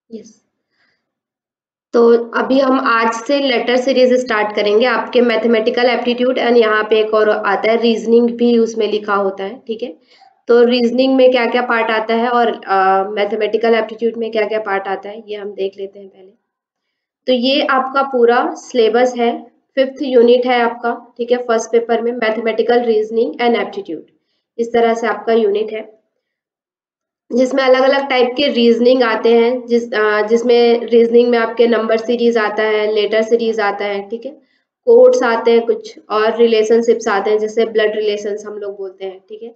Yes. तो अभी हम आज से लेटर सीरीज स्टार्ट करेंगे आपके मैथमेटिकल एप्टीट्यूड, एंड यहाँ पे एक और आता है रीजनिंग भी उसमें लिखा होता है, ठीक है। तो रीजनिंग में क्या क्या पार्ट आता है और मैथमेटिकल एप्टीट्यूड में क्या क्या पार्ट आता है, ये हम देख लेते हैं पहले। तो ये आपका पूरा सिलेबस है, 5th यूनिट है आपका, ठीक है। फर्स्ट पेपर में मैथमेटिकल रीजनिंग एंड एप्टीट्यूड, इस तरह से आपका यूनिट है, जिसमें अलग अलग टाइप के रीजनिंग आते हैं, जिसमें रीजनिंग में आपके नंबर सीरीज आता है, लेटर सीरीज आता है, ठीक है। कोड्स आते हैं कुछ, और रिलेशनशिप्स आते हैं, जैसे ब्लड रिलेशंस हम लोग बोलते हैं, ठीक है।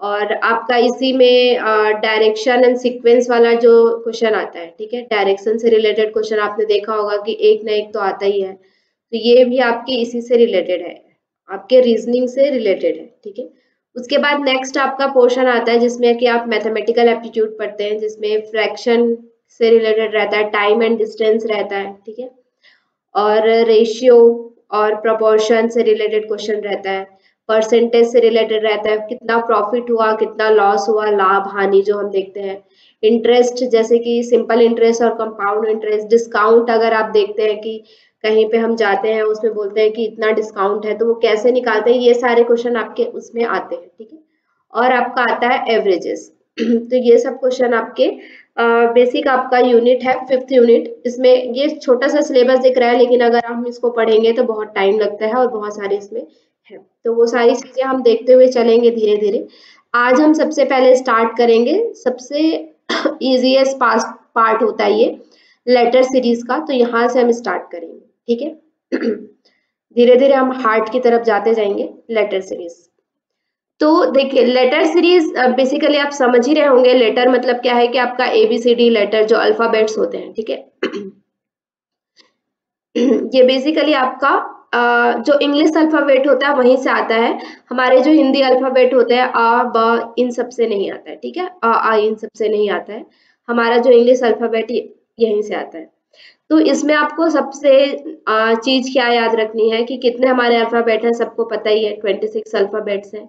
और आपका इसी में डायरेक्शन एंड सीक्वेंस वाला जो क्वेश्चन आता है, ठीक है। डायरेक्शन से रिलेटेड क्वेश्चन आपने देखा होगा कि एक ना एक तो आता ही है, तो ये भी आपके इसी से रिलेटेड है, आपके रीजनिंग से रिलेटेड है, ठीक है। उसके बाद नेक्स्ट आपका पोर्शन आता है जिसमें कि आप मैथमेटिकल एप्टीट्यूड पढ़ते हैं, जिसमें फ्रैक्शन से रिलेटेड रहता है, टाइम एंड डिस्टेंस रहता है, ठीक है। और रेशियो और प्रोपोर्शन से रिलेटेड क्वेश्चन रहता है, परसेंटेज से रिलेटेड रहता है, कितना प्रॉफिट हुआ, कितना लॉस हुआ, लाभ हानि जो हम देखते हैं। इंटरेस्ट, जैसे कि सिंपल इंटरेस्ट और कंपाउंड इंटरेस्ट, डिस्काउंट अगर आप देखते हैं कि कहीं पे हम जाते हैं, उसमें बोलते हैं कि इतना डिस्काउंट है, तो वो कैसे निकालते हैं, ये सारे क्वेश्चन आपके उसमें आते हैं, ठीक है। और आपका आता है एवरेजेस तो ये सब क्वेश्चन आपके बेसिक आपका यूनिट है, 5th यूनिट। इसमें ये छोटा सा सिलेबस दिख रहा है, लेकिन अगर हम इसको पढ़ेंगे तो बहुत टाइम लगता है और बहुत सारे इसमें है, तो वो सारी चीजें हम देखते हुए चलेंगे धीरे धीरे। आज हम सबसे पहले स्टार्ट करेंगे, सबसे इजीएस्ट पार्ट होता है ये लेटर सीरीज का, तो यहाँ से हम स्टार्ट करेंगे, ठीक है। धीरे धीरे हम हार्ट की तरफ जाते जाएंगे, लेटर सीरीज। तो देखिए, लेटर सीरीज बेसिकली आप समझ ही रहे होंगे, लेटर मतलब क्या है कि आपका ABCD लेटर जो अल्फाबेट्स होते हैं, ठीक है। ये बेसिकली आपका जो इंग्लिश अल्फाबेट होता है वहीं से आता है, हमारे जो हिंदी अल्फाबेट होते हैं आ ब इन सब से नहीं आता है, ठीक है। आ इन सब से नहीं आता है, हमारा जो इंग्लिश अल्फाबेट यहीं से आता है। तो इसमें आपको सबसे चीज क्या याद रखनी है कि कितने हमारे अल्फाबेट हैं, सबको पता ही है 26 अल्फाबेट्स हैं।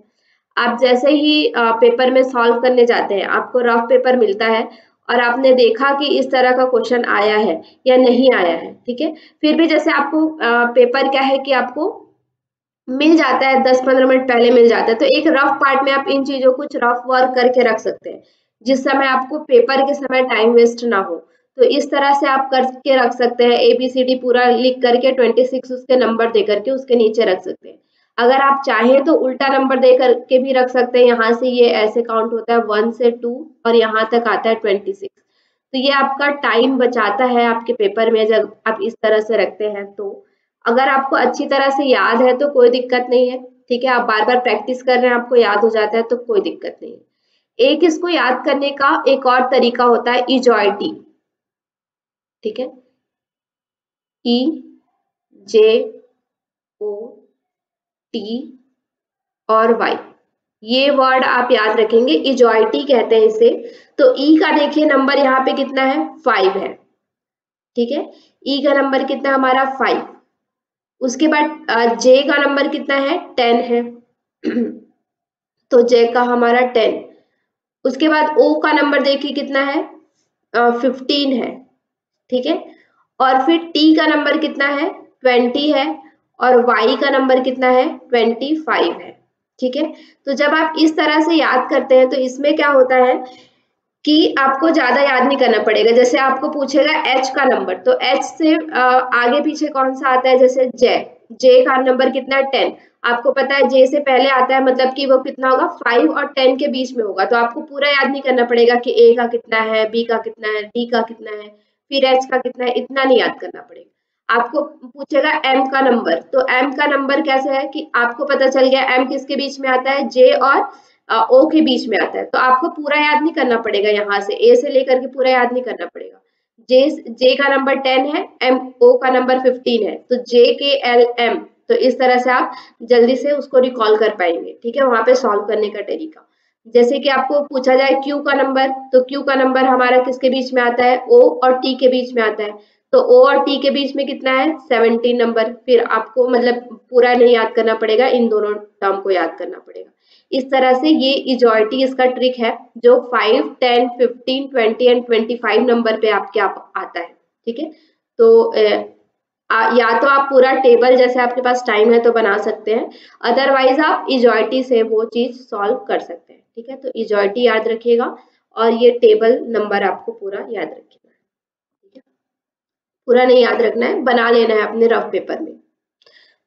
आप जैसे ही पेपर में सॉल्व करने जाते हैं, आपको रफ पेपर मिलता है और आपने देखा कि इस तरह का क्वेश्चन आया है या नहीं आया है, ठीक है। फिर भी जैसे आपको पेपर क्या है कि आपको मिल जाता है, 10-15 मिनट पहले मिल जाता है, तो एक रफ पार्ट में आप इन चीजों कुछ रफ वर्क करके रख सकते हैं, जिस समय आपको पेपर के समय टाइम वेस्ट ना हो। तो इस तरह से आप करके रख सकते हैं, ABCD पूरा लिख करके 26 उसके नंबर दे करके उसके नीचे रख सकते हैं। अगर आप चाहें तो उल्टा नंबर दे करके भी रख सकते हैं, यहाँ से ये ऐसे काउंट होता है 1 से 2 और यहाँ तक आता है 26। तो ये आपका टाइम बचाता है आपके पेपर में जब आप इस तरह से रखते हैं। तो अगर आपको अच्छी तरह से याद है तो कोई दिक्कत नहीं है, ठीक है। आप बार बार प्रैक्टिस कर रहे हैं, आपको याद हो जाता है तो कोई दिक्कत नहीं है। एक इसको याद करने का एक और तरीका होता है इजॉइटी, ठीक है। EJOT और Y, ये वर्ड आप याद रखेंगे, इजॉइटी कहते हैं इसे। तो ई का देखिए नंबर यहाँ पे कितना है, 5 है, ठीक है। ई का नंबर कितना हमारा 5। उसके बाद जे का नंबर कितना है, 10 है। तो जे का हमारा 10। उसके बाद ओ का नंबर देखिए कितना है, 15 है, ठीक है। और फिर टी का नंबर कितना है, 20 है। और वाई का नंबर कितना है, 25 है, ठीक है। तो जब आप इस तरह से याद करते हैं तो इसमें क्या होता है कि आपको ज्यादा याद नहीं करना पड़ेगा। जैसे आपको पूछेगा एच का नंबर, तो एच से आगे पीछे कौन सा आता है, जैसे जे, जे का नंबर कितना है, 10। आपको पता है जे से पहले आता है, मतलब कि वो कितना होगा, 5 और 10 के बीच में होगा। तो आपको पूरा याद नहीं करना पड़ेगा कि ए का कितना है, बी का कितना है, डी का कितना है, फिर एच का कितना है, इतना नहीं याद करना पड़ेगा। आपको पूछेगा एम का नंबर, तो एम का नंबर कैसे है कि आपको पता चल गया एम किसके बीच में आता है, जे और ओ के बीच में आता है। तो आपको पूरा याद नहीं करना पड़ेगा, यहाँ से ए से लेकर के पूरा याद नहीं करना पड़ेगा। जे का नंबर 10 है, एम ओ का नंबर 15 है, तो जे के एल एम। तो इस तरह से आप जल्दी से उसको रिकॉल कर पाएंगे, ठीक है, वहां पे सॉल्व करने का तरीका। जैसे कि आपको पूछा जाए क्यू का नंबर, तो क्यू का नंबर हमारा किसके बीच में आता है, ओ और टी के बीच में आता है। तो ओ और टी के बीच में कितना है 17 नंबर। फिर आपको मतलब पूरा नहीं याद करना पड़ेगा, इन दोनों टर्म को याद करना पड़ेगा। इस तरह से ये इजॉरिटी इसका ट्रिक है जो 5, 10, 15, 20 एंड 25 नंबर पे आपके आता है। ठीक है, तो या तो आप पूरा टेबल जैसे आपके पास टाइम है तो बना सकते हैं, अदरवाइज आप इजॉरिटी से वो चीज सॉल्व कर सकते हैं। ठीक है, तो इजॉरिटी याद रखिएगा और ये टेबल नंबर आपको पूरा याद रखिएगा। ठीक है, पूरा नहीं याद रखना है, बना लेना है अपने रफ पेपर में।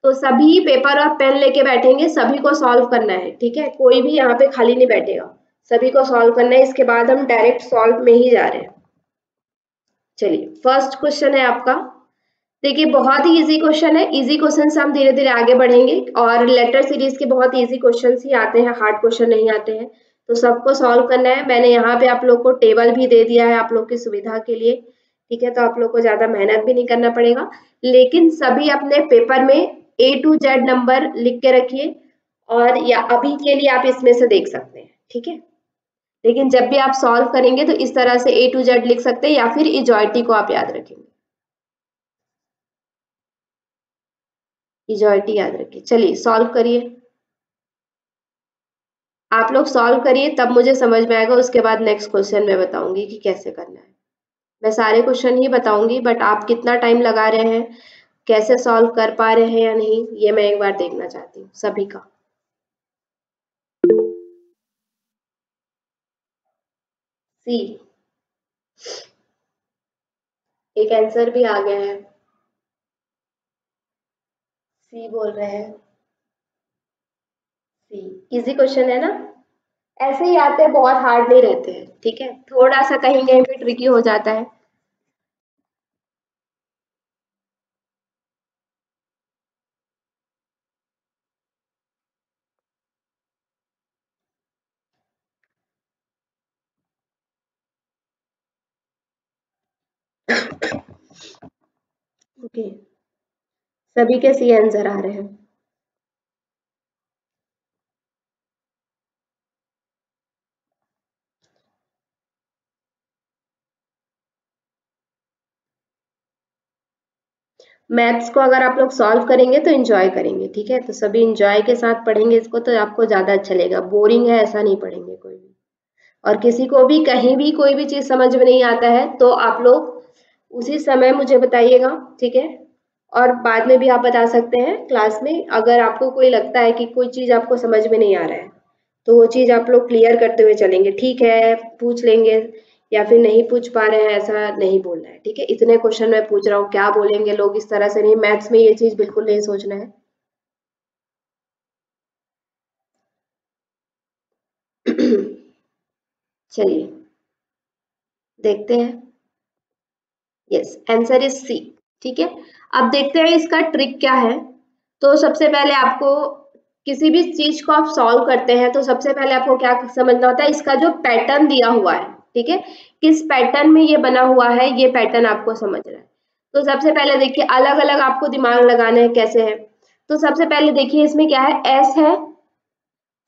तो सभी पेपर और पेन लेके बैठेंगे, सभी को सॉल्व करना है। ठीक है, कोई भी यहाँ पे खाली नहीं बैठेगा, सभी को सॉल्व करना है। इसके बाद हम डायरेक्ट सॉल्व में ही जा रहे हैं। चलिए, फर्स्ट क्वेश्चन है आपका। देखिए, बहुत ही इजी क्वेश्चन है। इजी क्वेश्चन से हम धीरे धीरे आगे बढ़ेंगे और लेटर सीरीज के बहुत इजी क्वेश्चन ही आते हैं, हार्ड क्वेश्चन नहीं आते हैं। तो सबको सॉल्व करना है। मैंने यहाँ पे आप लोग को टेबल भी दे दिया है आप लोग की सुविधा के लिए। ठीक है, तो आप लोग को ज्यादा मेहनत भी नहीं करना पड़ेगा, लेकिन सभी अपने पेपर में A to Z नंबर लिख के रखिए, और या अभी के लिए आप इसमें से देख सकते हैं। ठीक है, लेकिन जब भी आप सॉल्व करेंगे तो इस तरह से A to Z लिख सकते हैं, या फिर इजॉरिटी को आप याद रखेंगे। इजॉरिटी याद रखिए। चलिए सॉल्व करिए, आप लोग सॉल्व करिए, तब मुझे समझ में आएगा। उसके बाद नेक्स्ट क्वेश्चन मैं बताऊंगी कि कैसे करना है। मैं सारे क्वेश्चन ही बताऊंगी, बट आप कितना टाइम लगा रहे हैं, कैसे सॉल्व कर पा रहे हैं या नहीं, ये मैं एक बार देखना चाहती हूँ सभी का। सी, एक आंसर भी आ गया है, सी बोल रहे हैं। सी इजी क्वेश्चन है ना, ऐसे ही आते हैं, बहुत हार्ड नहीं रहते हैं। ठीक है, थोड़ा सा कहीं कहीं पे ट्रिकी हो जाता है। ओके, सभी के सी आंसर आ रहे हैं। मैथ्स को अगर आप लोग सॉल्व करेंगे तो एंजॉय करेंगे। ठीक है, तो सभी एंजॉय के साथ पढ़ेंगे इसको, तो आपको ज्यादा अच्छा लगेगा। बोरिंग है ऐसा नहीं पढ़ेंगे कोई भी। और किसी को भी कहीं भी कोई भी चीज समझ में नहीं आता है तो आप लोग उसी समय मुझे बताइएगा। ठीक है, और बाद में भी आप बता सकते हैं क्लास में, अगर आपको कोई लगता है कि कोई चीज आपको समझ में नहीं आ रहा है, तो वो चीज आप लोग क्लियर करते हुए चलेंगे। ठीक है, पूछ लेंगे या फिर नहीं पूछ पा रहे हैं, ऐसा नहीं बोलना है। ठीक है, इतने क्वेश्चन मैं पूछ रहा हूँ, क्या बोलेंगे लोग, इस तरह से नहीं। मैथ्स में ये चीज बिल्कुल नहीं सोचना है। चलिए देखते हैं। Yes, answer is C. ठीक है, अब देखते हैं इसका ट्रिक क्या है। तो सबसे पहले आपको, किसी भी चीज को आप सॉल्व करते हैं तो सबसे पहले आपको क्या समझना होता है, इसका जो पैटर्न दिया हुआ है। ठीक है, किस पैटर्न में ये बना हुआ है, ये पैटर्न आपको समझना है। तो सबसे पहले देखिए, अलग अलग आपको दिमाग लगाना है कैसे है। तो सबसे पहले देखिए, इसमें क्या है, एस है।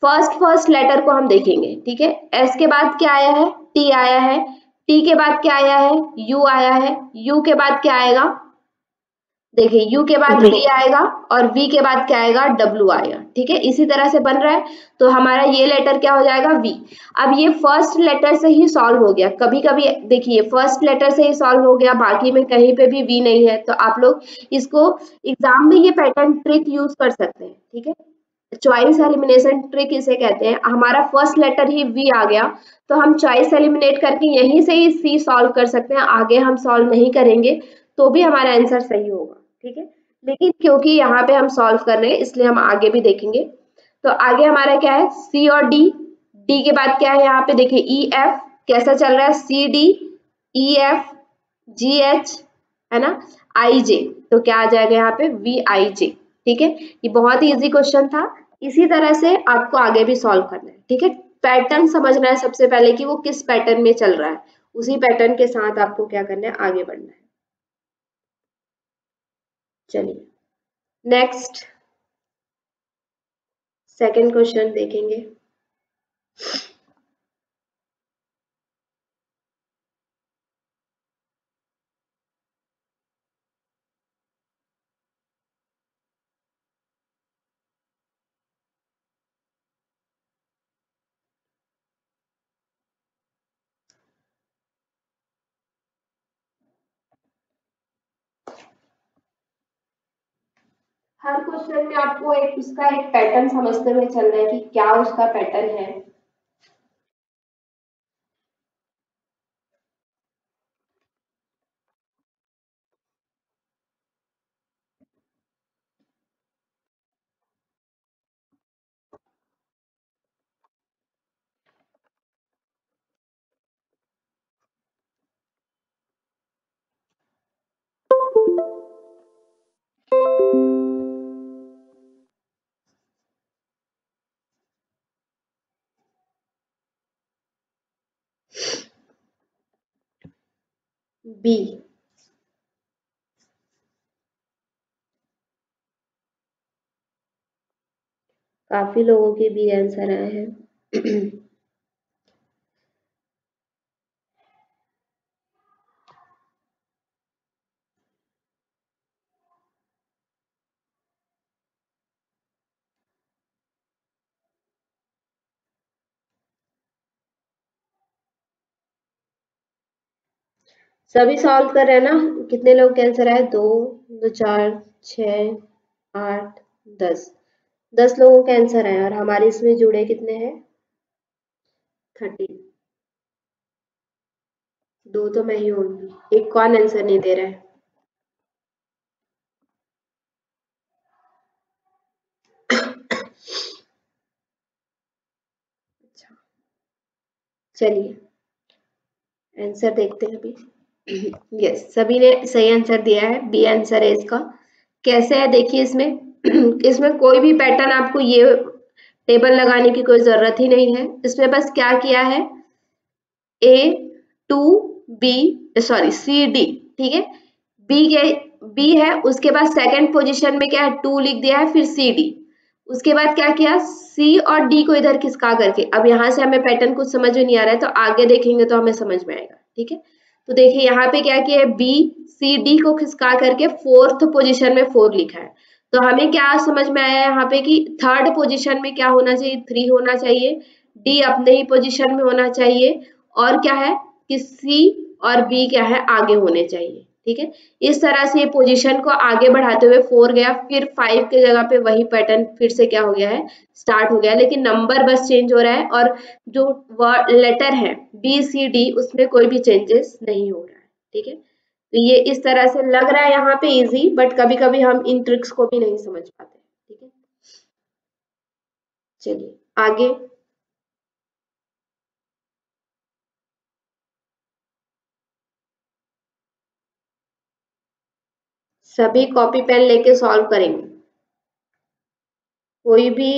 फर्स्ट लेटर को हम देखेंगे। ठीक है, एस के बाद क्या आया है, टी आया है। टी के बाद क्या आया है, यू आया है। यू के बाद क्या आएगा, देखिए यू के बाद वी आएगा, और वी के बाद क्या आएगा, डब्ल्यू आएगा। ठीक है, इसी तरह से बन रहा है। तो हमारा ये लेटर क्या हो जाएगा, वी। अब ये फर्स्ट लेटर से ही सॉल्व हो गया। कभी कभी देखिए फर्स्ट लेटर से ही सॉल्व हो गया, बाकी में कहीं पे भी वी नहीं है, तो आप लोग इसको एग्जाम में ये पैटर्न ट्रिक यूज कर सकते हैं। ठीक है, चॉइस एलिमिनेशन ट्रिक इसे कहते हैं। हमारा फर्स्ट लेटर ही वी आ गया, तो हम चॉइस एलिमिनेट करके यहीं से ही सी सॉल्व कर सकते हैं, आगे हम सॉल्व नहीं करेंगे तो भी हमारा आंसर सही होगा। ठीक है, लेकिन क्योंकि यहाँ पे हम सॉल्व कर रहे हैं इसलिए हम आगे भी देखेंगे। तो आगे हमारा क्या है, सी और डी। डी के बाद क्या है, यहाँ पे देखिए ई एफ कैसा चल रहा है, C D, E F, G H, है ना, आई जे। तो क्या आ जाएगा यहाँ पे, वी आई जे। ठीक है, ये बहुत ही इजी क्वेश्चन था। इसी तरह से आपको आगे भी सॉल्व करना है। ठीक है, पैटर्न समझना है सबसे पहले कि वो किस पैटर्न में चल रहा है, उसी पैटर्न के साथ आपको क्या करना है, आगे बढ़ना है। चलिए नेक्स्ट, सेकंड क्वेश्चन देखेंगे। हर क्वेश्चन में आपको एक उसका एक पैटर्न समझते हुए चलना है कि क्या उसका पैटर्न है। बी। काफी लोगों के बी आंसर आए हैं। सभी सॉल्व कर रहे हैं ना? कितने लोग के आंसर आए? दो, दो चार, छ, 8, 10। 10 लोगों के आंसर आए और हमारे इसमें जुड़े कितने हैं? 30। दो तो मैं ही होंगी। एक कौन आंसर नहीं दे रहा है? अच्छा, चलिए आंसर देखते हैं अभी। यस, सभी ने सही आंसर दिया है। बी आंसर है इसका। कैसे है देखिए इसमें। इसमें कोई भी पैटर्न आपको ये टेबल लगाने की कोई जरूरत ही नहीं है। इसमें बस क्या किया है, A, two, B, sorry C, D, ठीक है। बी के बी है, उसके बाद सेकंड पोजीशन में क्या है, टू लिख दिया है, फिर सी, डी। उसके बाद क्या किया, सी और डी को इधर खिसका करके। अब यहाँ से हमें पैटर्न कुछ समझ में नहीं आ रहा है, तो आगे देखेंगे तो हमें समझ में आएगा, ठीक है। तो देखिए यहाँ पे क्या किया है, बी सी डी को खिसका करके फोर्थ पोजीशन में फोर लिखा है। तो हमें क्या समझ में आया यहाँ पे कि थर्ड पोजीशन में क्या होना चाहिए, थ्री होना चाहिए। डी अपने ही पोजीशन में होना चाहिए। और क्या है कि सी और बी क्या है, आगे होने चाहिए, ठीक है। इस तरह से ये पोजीशन को आगे बढ़ाते हुए फोर गया, फिर फाइव के जगह पे वही पैटर्न फिर से क्या हो गया है, स्टार्ट हो गया है। लेकिन नंबर बस चेंज हो रहा है और जो लेटर है बी सी डी उसमें कोई भी चेंजेस नहीं हो रहा है, ठीक है। तो ये इस तरह से लग रहा है यहाँ पे इजी, बट कभी कभी हम इन ट्रिक्स को भी नहीं समझ पाते, ठीक है। चलिए आगे। सभी कॉपी पेन लेके सॉल्व करेंगे। कोई भी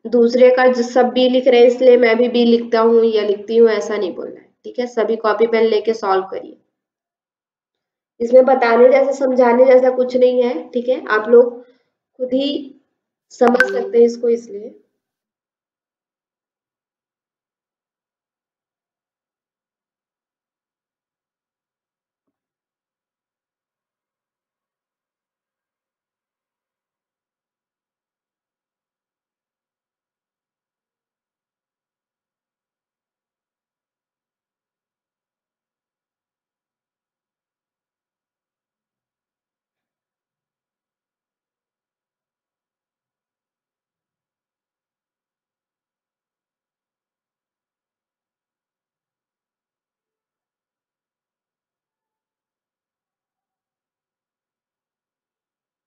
दूसरे का जो सब बी लिख रहे हैं इसलिए मैं भी बी लिखता हूँ या लिखती हूँ, ऐसा नहीं बोलना है, ठीक है। सभी कॉपी पेन लेके सॉल्व करिए। इसमें बताने जैसा समझाने जैसा कुछ नहीं है, ठीक है। आप लोग खुद ही समझ सकते हैं इसको, इसलिए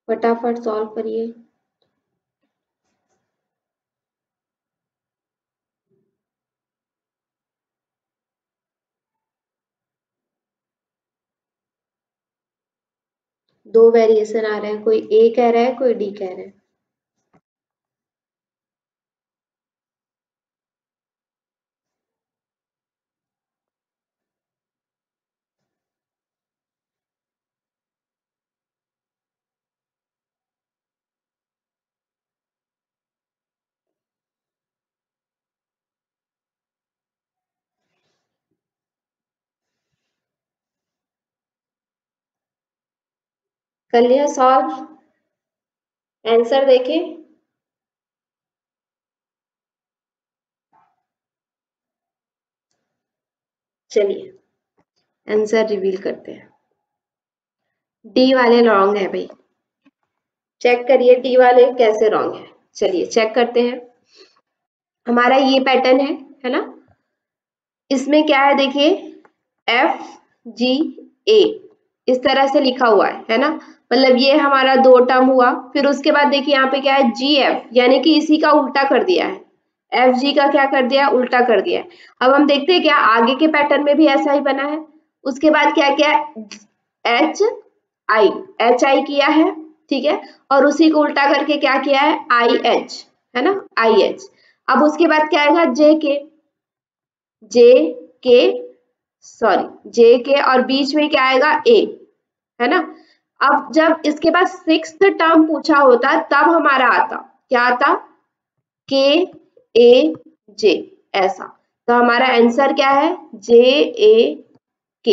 फटाफट सॉल्व करिए। दो वेरिएशन आ रहे हैं, कोई ए कह रहा है, कोई डी कह रहा है। कर लिया सॉल्व? आंसर देखें। चलिए आंसर रिवील करते हैं। डी वाले रॉन्ग है भाई। चेक करिए डी वाले कैसे रॉन्ग है। चलिए चेक करते हैं। हमारा ये पैटर्न है ना। इसमें क्या है देखिए, FGA इस तरह से लिखा हुआ है ना। मतलब ये हमारा 2 टर्म हुआ। फिर उसके बाद देखिए यहाँ पे क्या है, GF, यानी कि इसी का उल्टा कर दिया है। FG का क्या कर दिया, उल्टा कर दिया है। अब हम देखते हैं क्या आगे के पैटर्न में भी ऐसा ही बना है। उसके बाद क्या क्या HI किया है, ठीक है। और उसी को उल्टा करके क्या किया है, IH, है ना, IH। अब उसके बाद क्या आएगा, जे के सॉरी जे के, और बीच में क्या आएगा, ए, है ना। अब जब इसके बाद 6th टर्म पूछा होता तब हमारा आता, क्या आता, KAJ, ऐसा। तो हमारा आंसर क्या है, JAK,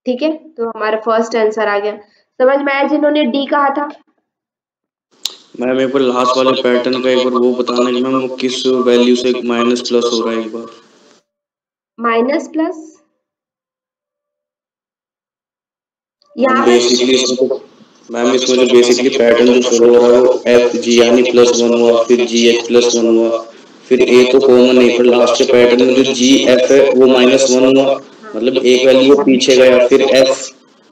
ठीक है। तो हमारा फर्स्ट आंसर आ गया। समझ में आया जिन्होंने डी कहा था। मैम एक बार लास्ट वाले पैटर्न का एक बार वो बताना कि मैम वो किस वैल्यू से माइनस प्लस हो रहा है, एक बार माइनस प्लस मैम यहाँ पे बेसिकली इसमें तो मैम इसमें जो बेसिकली पैटर्न जो फॉलो हो रहा है वो FG यानी +1 हुआ, फिर GH +1 हुआ, फिर A तो कॉमन नहीं, पर लास्ट के पैटर्न में जो GF है वो -1 हुआ, मतलब एक वैल्यू वो पीछे गया, फिर F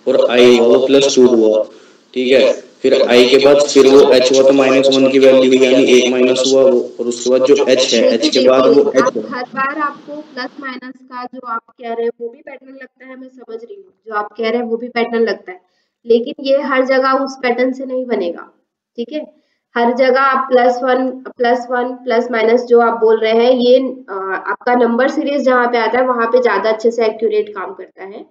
और I हुआ वो +2 हुआ, ठीक है। फिर I के बाद फिर वो H हुआ तो -1 की वैल्यू हुई, यानी एक माइनस हुआ वो, और उसके बाद जो H है H के बाद वो H अब हर बार आपको प्लस माइनस का जो आप कह रहे हैं वो भी पैटर्न लगता है, मैं समझ रही हूँ जो आप कह रहे हैं वो भी पैटर्न लगता है, लेकिन ये हर जगह उस पैटर्न से नहीं बनेगा, ठीक है। हर जगह आप +1 प्लस माइनस जो आप बोल रहे हैं ये आपका नंबर सीरीज जहाँ पे आता है वहां पे ज्यादा अच्छे से एक्यूरेट काम करता है।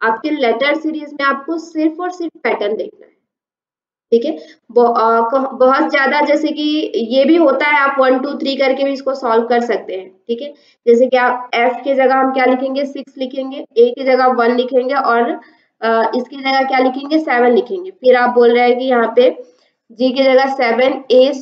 आपके लेटर सीरीज में आपको सिर्फ और सिर्फ पैटर्न देखना है, ठीक है। बहुत ज्यादा जैसे कि ये भी होता है, आप 1 2 3 करके भी इसको सॉल्व कर सकते हैं, ठीक है। जैसे कि आप F की जगह हम क्या लिखेंगे, 6 लिखेंगे, A की जगह 1 लिखेंगे, और इसकी जगह क्या लिखेंगे, 7 लिखेंगे। फिर आप बोल रहे हैं कि यहाँ पे G की जगह 7, A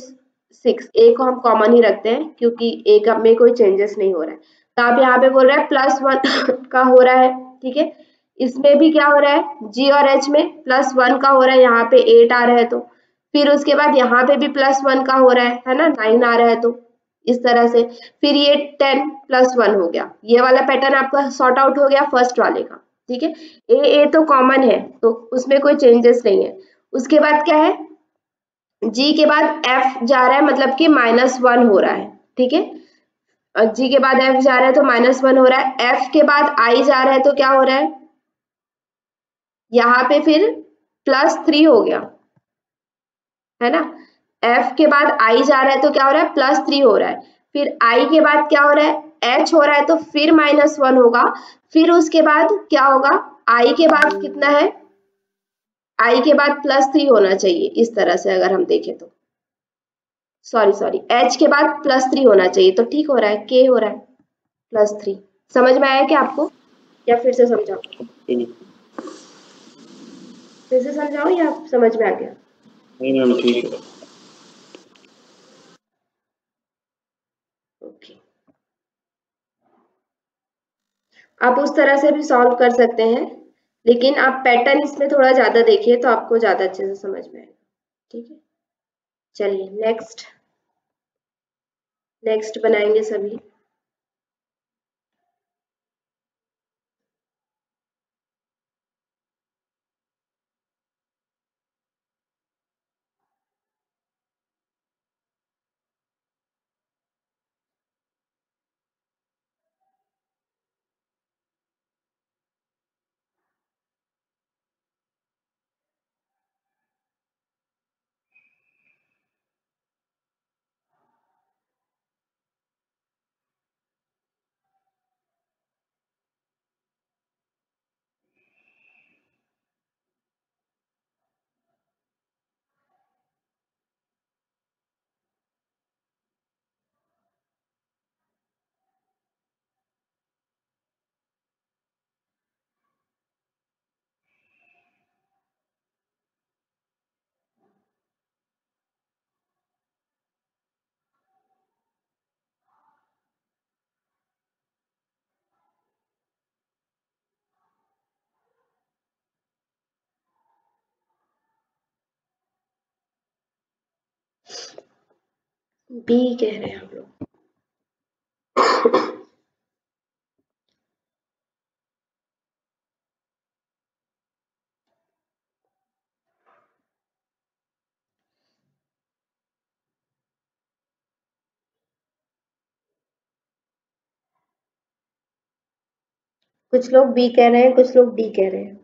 6, A को हम कॉमन ही रखते हैं क्योंकि A का में कोई चेंजेस नहीं हो रहा है। तो आप यहाँ पे बोल रहे हैं +1 का हो रहा है, ठीक है। इसमें भी क्या हो रहा है, G और H में +1 का हो रहा है, यहाँ पे 8 आ रहा है तो। फिर उसके बाद यहाँ पे भी +1 का हो रहा है ना, 9 आ रहा है तो इस तरह से। फिर ये 10 +1 हो गया, ये वाला पैटर्न आपका सॉर्ट आउट हो गया फर्स्ट वाले का, ठीक है। ए तो कॉमन है तो उसमें कोई चेंजेस नहीं है। उसके बाद क्या है, G के बाद F जा रहा है, मतलब कि -1 हो रहा है, ठीक है। G के बाद F जा रहा है तो -1 हो रहा है। F के बाद I जा रहा है तो क्या हो रहा है, यहाँ पे फिर +3 हो गया, है ना। F के बाद I जा रहा है तो क्या हो रहा है, +3 हो रहा है। फिर I के बाद क्या हो रहा है, H हो रहा है तो फिर -1 होगा। फिर उसके बाद क्या होगा, I के बाद कितना है, I के बाद +3 होना चाहिए, इस तरह से अगर हम देखें तो सॉरी H के बाद +3 होना चाहिए, तो ठीक हो रहा है, K हो रहा है +3। समझ में आया क्या आपको, या फिर से समझाओ, फिर से समझाओ या समझ में आ गया। नहीं मैम ठीक है। ओके, आप उस तरह से भी सॉल्व कर सकते हैं, लेकिन आप पैटर्न इसमें थोड़ा ज्यादा देखिए तो आपको ज्यादा अच्छे से समझ में आएगा, ठीक है। चलिए नेक्स्ट बनाएंगे सभी। बी कह रहे हैं हम लोग। कुछ लोग बी कह रहे हैं, कुछ लोग डी कह रहे हैं।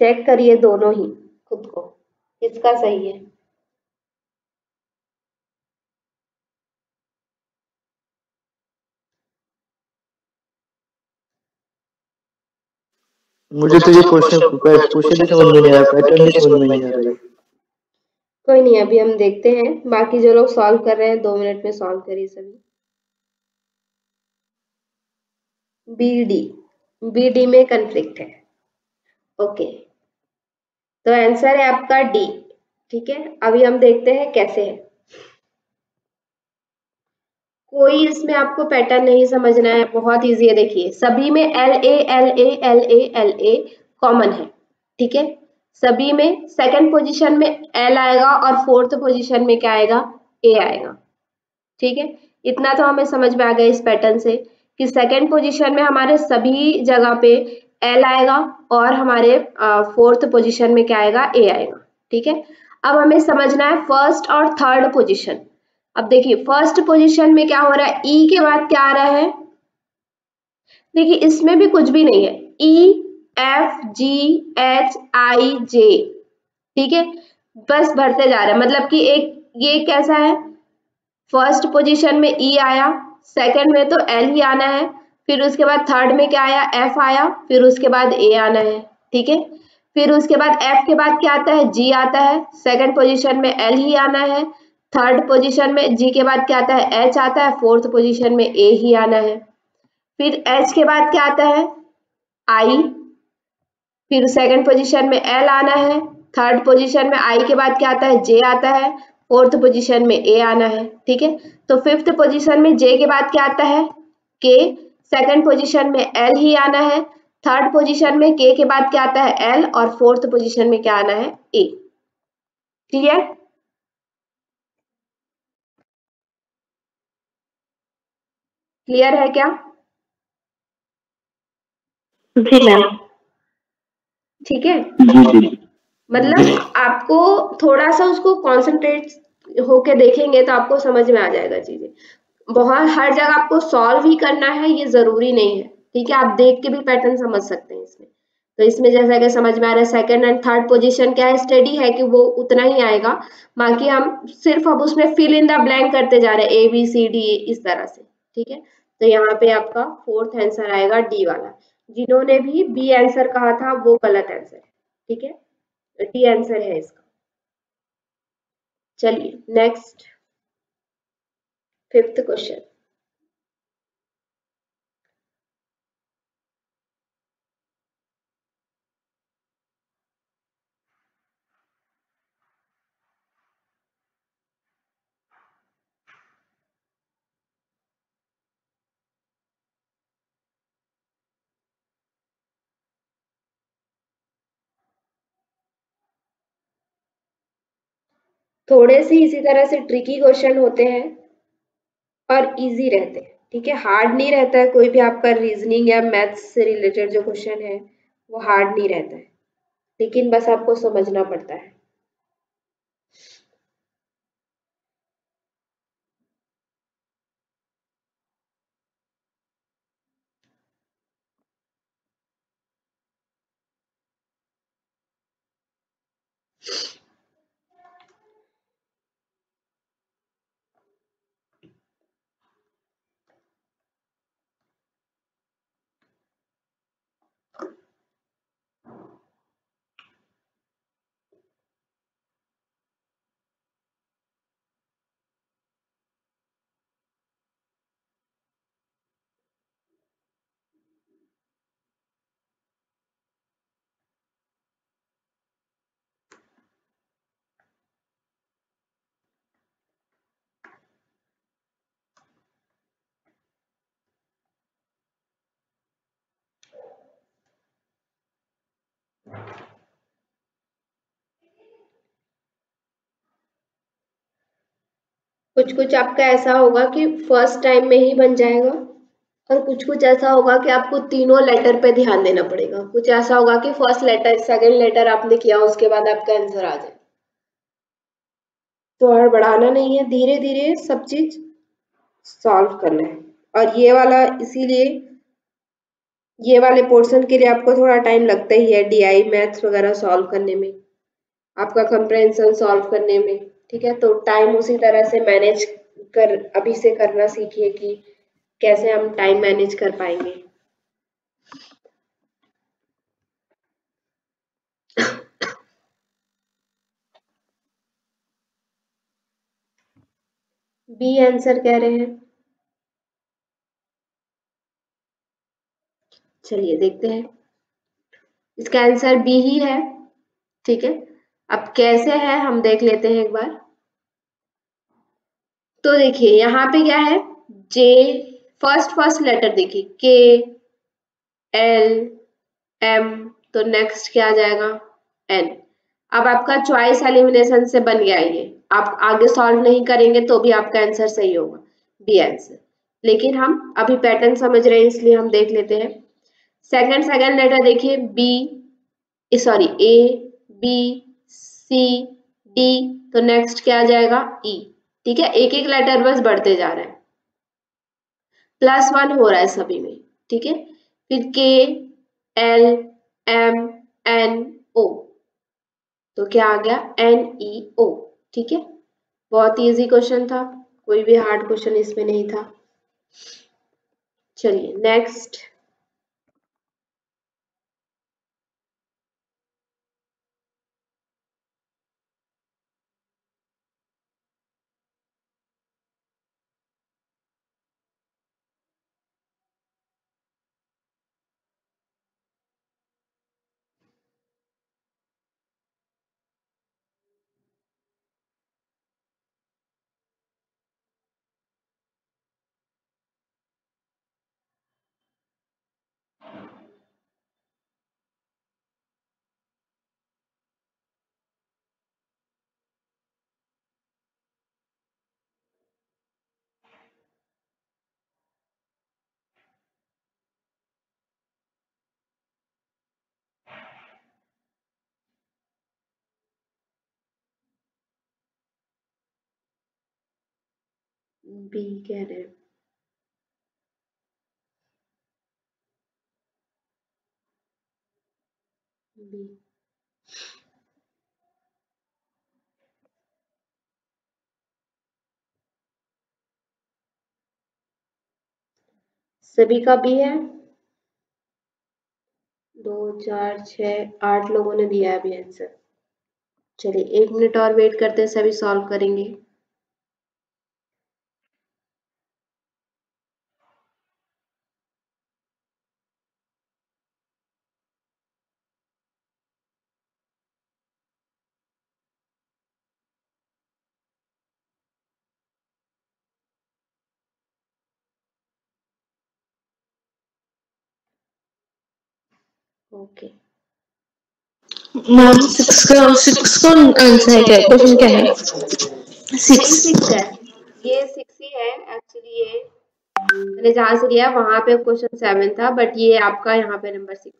चेक करिए दोनों ही खुद को, किसका सही है। मुझे तो ये क्वेश्चन क्वेश्चन ही समझ में नहीं आ रहा, पैटर्न ही समझ में नहीं आ रहा है। कोई नहीं, अभी हम देखते हैं। बाकी जो लोग सॉल्व कर रहे हैं 2 मिनट में सॉल्व करिए सभी। बी डी में कंफ्लिक्ट है। ओके, तो आंसर है आपका डी। ठीक है, अभी हम देखते हैं कैसे है। कोई इसमें आपको पैटर्न नहीं समझना है, बहुत इजी है। देखिए सभी में L A L A L A L A common है। ठीक है, सभी में सेकंड पोजीशन में एल आएगा और फोर्थ पोजीशन में क्या आएगा, ए आएगा। ठीक है, इतना तो हमें समझ में आ गया इस पैटर्न से कि सेकंड पोजीशन में हमारे सभी जगह पे एल आएगा और हमारे फोर्थ पोजीशन में क्या आएगा, ए आएगा। ठीक है, अब हमें समझना है फर्स्ट और थर्ड पोजीशन। अब देखिए फर्स्ट पोजीशन में क्या हो रहा है, ई के बाद क्या आ रहा है। देखिए इसमें भी कुछ भी नहीं है, ई एफ जी एच आई जे। ठीक है, बस भरते जा रहे हैं, मतलब कि एक ये कैसा है, फर्स्ट पोजीशन में ई आया, सेकंड में तो एल ही आना है, फिर उसके बाद थर्ड में क्या आया, एफ आया, फिर उसके बाद ए आना है। ठीक है, फिर उसके बाद एफ के बाद क्या आता है, जी आता है, सेकंड पोजीशन में एल ही आना है, थर्ड पोजीशन में जी के बाद क्या आता है, एच आता है, फोर्थ पोजीशन में ए ही आना है। फिर एच के बाद क्या आता है, आई, फिर सेकंड पोजीशन में एल आना है, थर्ड पोजीशन में आई के बाद क्या आता है, जे आता है, फोर्थ पोजीशन में ए आना है। ठीक है, तो फिफ्थ पोजीशन में जे के बाद क्या आता है, के, सेकंड पोजीशन में एल ही आना है, थर्ड पोजीशन में के बाद क्या आता है, एल, और फोर्थ पोजीशन में क्या आना है, ए। क्लियर, क्लियर है क्या। जी मैम। ठीक है, जी जी। मतलब आपको थोड़ा सा उसको कॉन्सेंट्रेट होके देखेंगे तो आपको समझ में आ जाएगा चीजें। बहुत हर जगह आपको सॉल्व ही करना है ये जरूरी नहीं है। ठीक है, आप देख के भी पैटर्न समझ सकते हैं इसमें। तो इसमें जैसा कि समझ में आ रहा है सेकंड एंड थर्ड पोजीशन क्या है, स्टडी है कि वो उतना ही आएगा। बाकी हम सिर्फ अब उसमें फिल इन द ब्लैंक करते जा रहे हैं, ए बी सी डी इस तरह से। ठीक है, तो यहाँ पे आपका फोर्थ आंसर आएगा डी वाला। जिन्होंने भी बी आंसर कहा था वो गलत आंसर है। ठीक है, डी आंसर है इसका। चलिए नेक्स्ट, फिफ्थ क्वेश्चन। थोड़े से इसी तरह से ट्रिकी क्वेश्चन होते हैं और इजी रहते हैं। ठीक है, हार्ड नहीं रहता है कोई भी आपका रीजनिंग या मैथ्स से रिलेटेड जो क्वेश्चन है वो हार्ड नहीं रहता है, लेकिन बस आपको समझना पड़ता है। कुछ कुछ आपका ऐसा होगा कि फर्स्ट टाइम में ही बन जाएगा, और कुछ कुछ ऐसा होगा कि आपको तीनों लेटर पे ध्यान देना पड़ेगा। कुछ ऐसा होगा कि फर्स्ट लेटर सेकंड लेटर आपने किया, उसके बाद आपका आंसर आ जाए। तो हड़बड़ाना नहीं है, धीरे धीरे सब चीज सॉल्व करना है। और ये वाला, इसीलिए ये वाले पोर्शन के लिए आपको थोड़ा टाइम लगता ही है, डीआई मैथ्स वगैरह सॉल्व करने में, आपका कंप्रेहेंशन सॉल्व करने में, ठीक है। तो टाइम उसी तरह से मैनेज कर, अभी से करना सीखिए कि कैसे हम टाइम मैनेज कर पाएंगे। बी आंसर कह रहे हैं। चलिए देखते हैं, इसका आंसर बी ही है, ठीक है। अब कैसे है हम देख लेते हैं एक बार। तो देखिए यहाँ पे क्या है, जे, फर्स्ट लेटर देखिए, के, एल, एम, तो नेक्स्ट क्या आ जाएगा, एन। अब आपका चॉइस एलिमिनेशन से बन गया ये, आप आगे सॉल्व नहीं करेंगे तो भी आपका आंसर सही होगा, बी आंसर। लेकिन हम अभी पैटर्न समझ रहे हैं इसलिए हम देख लेते हैं। सेकंड लेटर देखिए, बी, सॉरी, ए, बी, सी, डी, तो नेक्स्ट क्या आ जाएगा, ई, ठीक है। एक एक लेटर बस बढ़ते जा रहा है, +1 हो रहा है सभी में, ठीक है। फिर के, एल, एम, एन, ओ, तो क्या आ गया, एन, ई, ओ, ठीक है। बहुत इजी क्वेश्चन था, कोई भी हार्ड क्वेश्चन इसमें नहीं था। चलिए नेक्स्ट, बी कह रहे हैं, बी। सभी का बी है, 2 4 6 8 लोगों ने दिया है अभी आंसर। चलिए 1 मिनट और वेट करते हैं, सभी सॉल्व करेंगे। ओके, मैम 6 का आंसर है क्या, क्वेश्चन क्या है, यही 6। 6 है, ये 6 ही है एक्चुअली। ये मैंने जहाँ से लिया वहां पे क्वेश्चन 7 था, बट ये आपका यहाँ पे नंबर 6 है।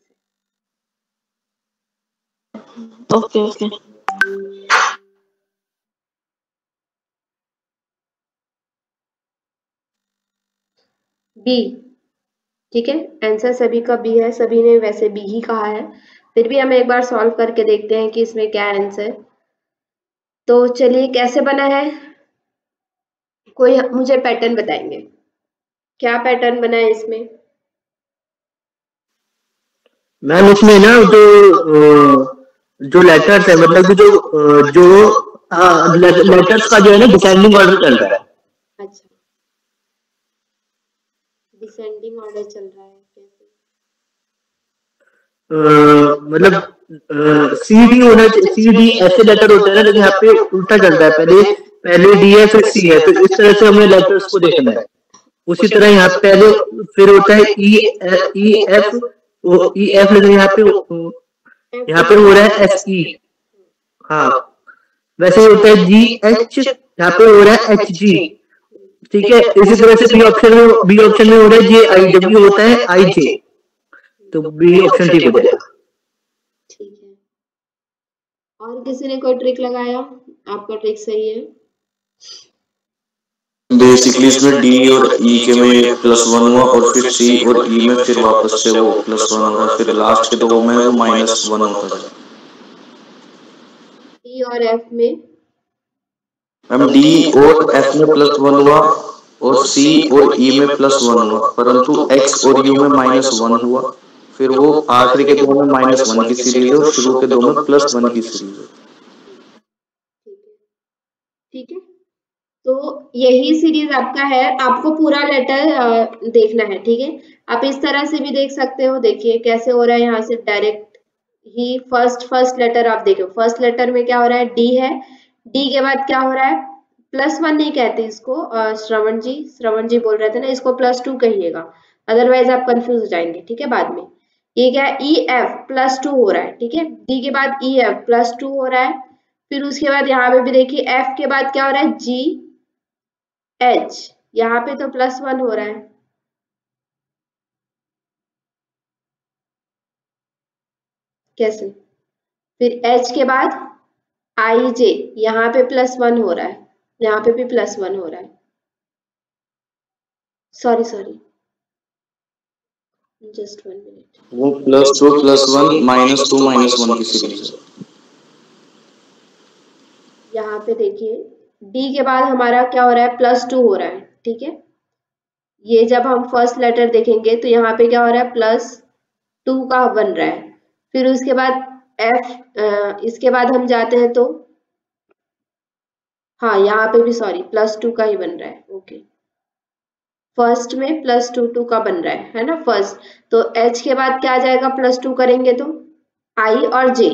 Okay okay. बी, ठीक है, आंसर सभी का बी है, सभी ने वैसे बी ही कहा है। फिर भी हम एक बार सॉल्व करके देखते हैं कि इसमें क्या आंसर। तो चलिए कैसे बना है, कोई मुझे पैटर्न बताएंगे, क्या पैटर्न बना है इसमें। मैम इसमें ना जो लेटर्स है, मतलब कि जो लेटर्स का जो है ना डिसेंडिंग ऑर्डर चल रहा है। अच्छा, डिसेंडिंग ऑर्डर चल रहा है, कैसे? मतलब सी डी होना चाहिए, सी डी ऐसे लेटर होते हैं ना, लेकिन यहाँ पे उल्टा चलता है, पहले पहले डी है फिर सी है, तो इस तरह से हमें लेटर्स को देखना है। उसी तरह यहाँ पहले फिर होता है ई, ई एफ, ई एफ, लेकिन यहाँ पे हो रहा है एस ई। हाँ, वैसे ही होता है जी एच यहाँ पे हो रहा है HG, ठीक है। इसी तरह से बी ऑप्शन में हो रहा है JIW होता है IJ, तो बी ऑप्शन ठीक हो जाएगा। ठीक है, और किसी ने कोई ट्रिक लगाया? आपका ट्रिक सही है। बेसिकली इसमें डी और ई के में +1 हुआ और फिर सी और ई में फिर वापस से वो +1 हो रहा है, फिर लास्ट के दो में वो -1 होता है। डी और एफ में मैम डी और एफ में +1 हुआ और सी और ई में +1 हुआ, परंतु एक्स और यू में -1 हुआ, फिर वो आखिरी के दो में -1 की सीरीज है और शुरू के दो में +1 की सीरीज है। ठीक है, तो यही सीरीज आपका है। आपको पूरा लेटर देखना है, ठीक है। आप इस तरह से भी देख सकते हो, देखिए कैसे हो रहा है। यहाँ से डायरेक्ट ही फर्स्ट लेटर आप देखो, फर्स्ट लेटर में क्या हो रहा है, डी है। डी के बाद क्या हो रहा है, +1 नहीं कहते इसको, श्रवण जी बोल रहे थे ना, इसको +2 कहिएगा, अदरवाइज आप कंफ्यूज हो जाएंगे, ठीक है। बाद में ये क्या है, EF +2 हो रहा है, ठीक है। डी के बाद EF +2 हो रहा है, फिर उसके बाद यहाँ पे भी देखिए F के बाद क्या हो रहा है, GH, यहाँ पे तो +1 हो रहा है। कैसे, फिर H के बाद IJ, यहाँ पे +1 हो रहा है, यहाँ पे भी +1 हो रहा है। सॉरी जस्ट 1 मिनट, वो +2 +1 -2 -1 की सीरीज है। यहाँ पे देखिए D के बाद हमारा क्या हो रहा है, +2 हो रहा है, ठीक है। ये जब हम फर्स्ट लेटर देखेंगे तो यहाँ पे क्या हो रहा है, +2 का बन रहा है। फिर उसके बाद F, इसके बाद हम जाते हैं तो हाँ, यहाँ पे भी सॉरी +2 का ही बन रहा है, ओके। फर्स्ट में +2 का बन रहा है ना फर्स्ट। तो H के बाद क्या आ जाएगा, +2 करेंगे तो I और J,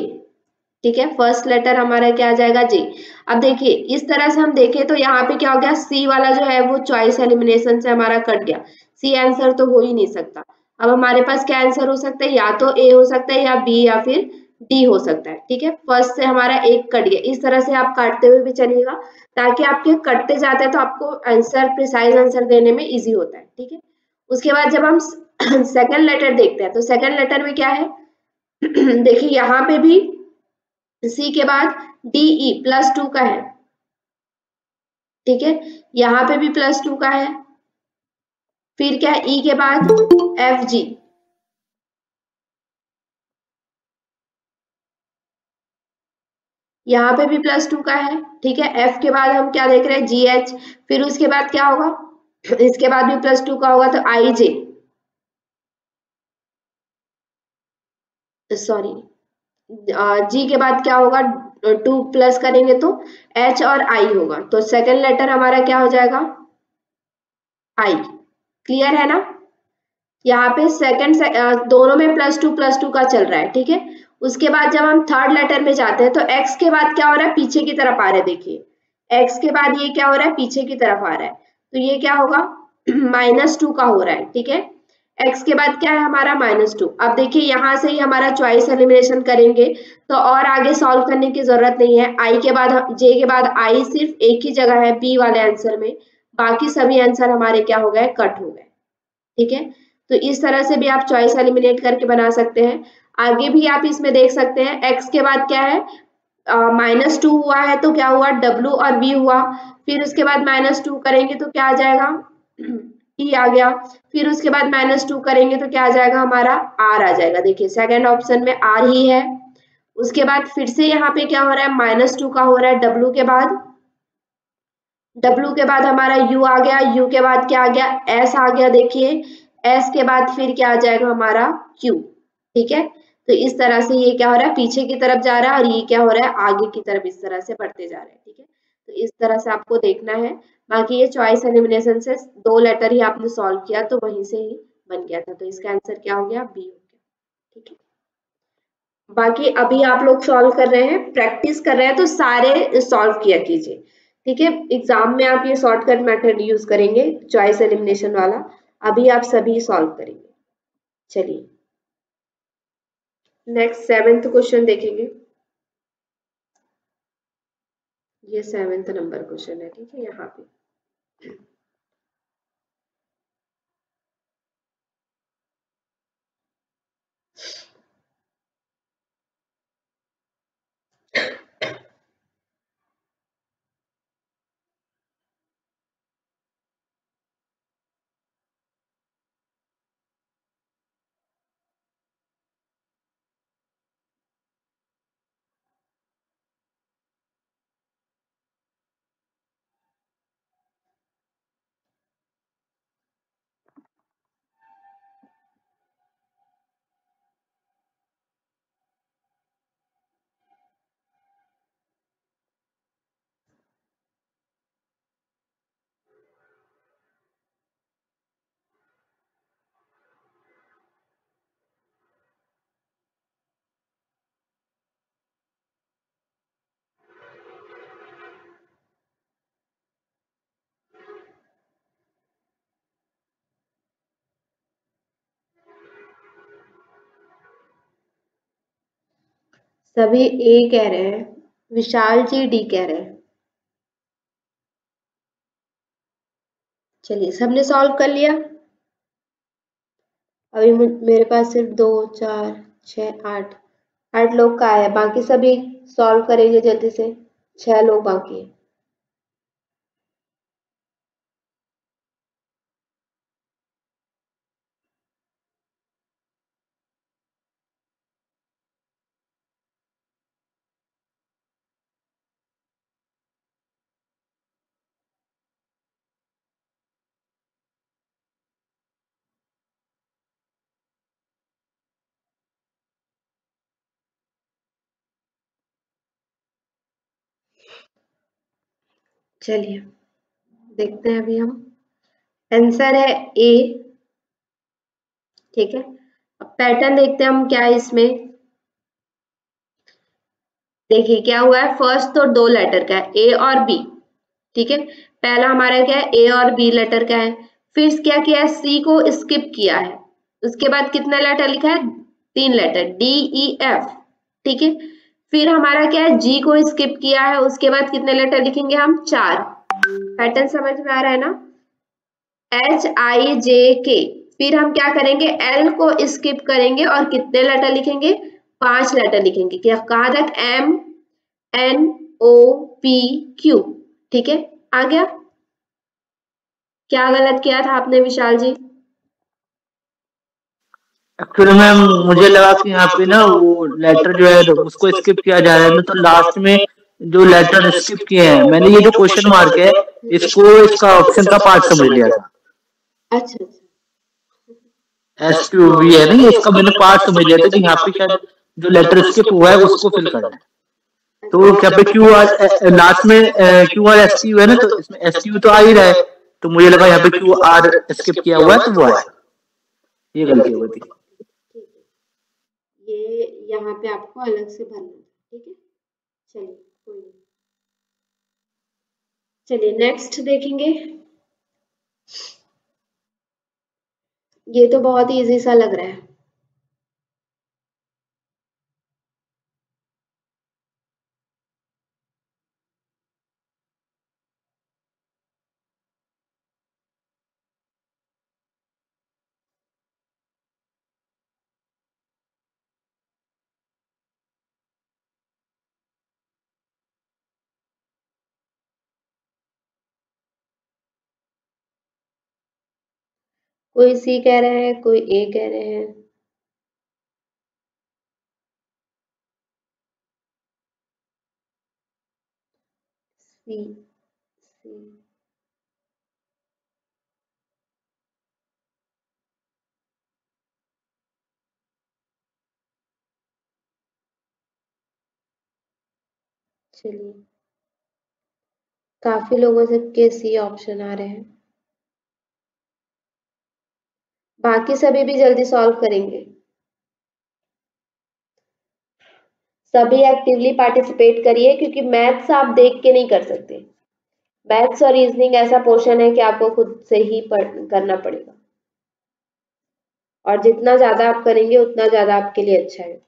ठीक है। फर्स्ट लेटर हमारा क्या आ जाएगा, J। अब देखिए इस तरह से हम देखें तो यहाँ पे क्या हो गया, C वाला जो है वो चॉइस एलिमिनेशन से हमारा कट गया, C आंसर तो हो ही नहीं सकता। अब हमारे पास क्या आंसर हो सकता है, या तो A हो सकता है, या B, या फिर D हो सकता है, ठीक है। फर्स्ट से हमारा एक कट गया। इस तरह से आप काटते हुए भी चलिएगा, ताकि आपके कटते जाते हैं तो आपको आंसर, प्रिसाइज आंसर देने में इजी होता है, ठीक है। उसके बाद जब हम सेकंड लेटर देखते हैं तो सेकंड लेटर में क्या है देखिए यहाँ पे भी C के बाद DE +2 का है, ठीक है। यहाँ पे भी +2 का है। फिर क्या है, E के बाद FG, यहाँ पे भी +2 का है, ठीक है। F के बाद हम क्या देख रहे हैं, GH। फिर उसके बाद क्या होगा, इसके बाद भी +2 का होगा तो IJ, सॉरी G के बाद क्या होगा, 2 प्लस करेंगे तो H और I होगा। तो सेकंड लेटर हमारा क्या हो जाएगा, I। क्लियर है ना। यहाँ पे सेकंड दोनों में +2 का चल रहा है, ठीक है। उसके बाद जब हम थर्ड लेटर में जाते हैं तो X के बाद क्या हो रहा है, पीछे की तरफ आ रहा है। देखिए X के बाद ये क्या हो रहा है, पीछे की तरफ आ रहा है, तो ये क्या होगा -2 का हो रहा है, ठीक है। X के बाद क्या है हमारा, -2। अब देखिए यहाँ से ही हमारा चॉइस एलिमिनेशन करेंगे तो और आगे सॉल्व करने की जरूरत नहीं है। I के बाद J के बाद I सिर्फ एक ही जगह है B वाले आंसर में, बाकी सभी आंसर हमारे क्या हो गए, कट हो गए, ठीक है। तो इस तरह से भी आप चॉइस एलिमिनेट करके बना सकते हैं। आगे भी आप इसमें देख सकते हैं, X के बाद क्या है, -2 हुआ है तो क्या हुआ, W और V हुआ। फिर उसके बाद -2 करेंगे तो क्या आ जाएगा, E आ गया। फिर उसके बाद -2 करेंगे तो क्या आ जाएगा, हमारा R आ जाएगा। देखिए सेकंड ऑप्शन में R ही है। उसके बाद फिर से यहाँ पे क्या हो रहा है, -2 का हो रहा है। W के बाद हमारा U आ गया। U के बाद क्या आ गया, S आ गया। देखिए S के बाद फिर क्या आ जाएगा हमारा Q, ठीक है। तो इस तरह से ये क्या हो रहा है, पीछे की तरफ जा रहा है, और ये क्या हो रहा है, आगे की तरफ इस तरह से बढ़ते जा रहे हैं, ठीक है। तो इस तरह से आपको देखना है। बाकी ये चॉइस एलिमिनेशन से 2 लेटर ही आपने सॉल्व किया तो वहीं से ही बन गया था, तो इसका आंसर क्या हो गया, B हो गया, ठीक है। बाकी अभी आप लोग सॉल्व कर रहे हैं, प्रैक्टिस कर रहे हैं, तो सारे सॉल्व किया कीजिए, ठीक है। एग्जाम में आप ये शॉर्टकट मेथड यूज करेंगे, चॉइस एलिमिनेशन वाला। अभी आप सभी सॉल्व करेंगे। चलिए नेक्स्ट 7th क्वेश्चन देखेंगे। ये 7th नंबर क्वेश्चन है, ठीक है। यहाँ पे सभी ए कह रहे हैं, विशाल जी डी कह रहे हैं। चलिए, सबने सॉल्व कर लिया। अभी मेरे पास सिर्फ 2 4 6 8 लोग का है, बाकी सभी सॉल्व करेंगे जल्दी से। 6 लोग बाकी है। चलिए देखते हैं अभी हम। आंसर है ए, ठीक है। अब पैटर्न देखते हैं हम क्या है इसमें। देखिए क्या हुआ है, फर्स्ट तो 2 लेटर का है, ए और बी, ठीक है। पहला हमारा क्या है, ए और बी लेटर का है। फिर क्या किया है, सी को स्किप किया है। उसके बाद कितना लेटर लिखा है, 3 लेटर, डी ई एफ, ठीक है। फिर हमारा क्या है, जी को स्किप किया है। उसके बाद कितने लेटर लिखेंगे हम, 4। पैटर्न समझ में आ रहा है ना, एच आई जे के। फिर हम क्या करेंगे, एल को स्किप करेंगे और कितने लेटर लिखेंगे, 5 लेटर लिखेंगे। क्या कहा तक, M N O P Q, ठीक है। आ गया। क्या गलत किया था आपने विशाल जी? एक्चुअली मैम मुझे लगा कि यहाँ पे ना वो लेटर जो है उसको स्किप किया जा रहा है, तो लास्ट में जो लेटर स्किप किए हैं, मैंने ये जो क्वेश्चन मार्क है इसको इसका ऑप्शन का पार्ट समझ लिया था। अच्छा एस क्यू वी है ना, इसका मैंने पार्ट समझ लिया था कि यहाँ पे शायद जो लेटर स्किप हुआ है उसको फिल करना है। तो क्या पे क्यू आर लास्ट में क्यू आर एस क्यू है ना, तो इसमें एस क्यू तो आ ही रहा है, तो मुझे लगा यहाँ पे क्यू आर स्किप किया हुआ है तो वो आया। ये गलती हो गई थी। ये यहाँ पे आपको अलग से भरना है, ठीक है। चलिए कोई नहीं। चलिए नेक्स्ट देखेंगे। ये तो बहुत ही इजी सा लग रहा है। कोई सी कह रहे हैं, कोई ए कह रहे हैं। सी सी चलिए, काफी लोगों से के सी ऑप्शन आ रहे हैं। बाकी सभी भी जल्दी सॉल्व करेंगे। सभी एक्टिवली पार्टिसिपेट करिए, क्योंकि मैथ्स आप देख के नहीं कर सकते। मैथ्स और रीजनिंग ऐसा पोर्शन है कि आपको खुद से ही करना पड़ेगा, और जितना ज्यादा आप करेंगे उतना ज्यादा आपके लिए अच्छा है।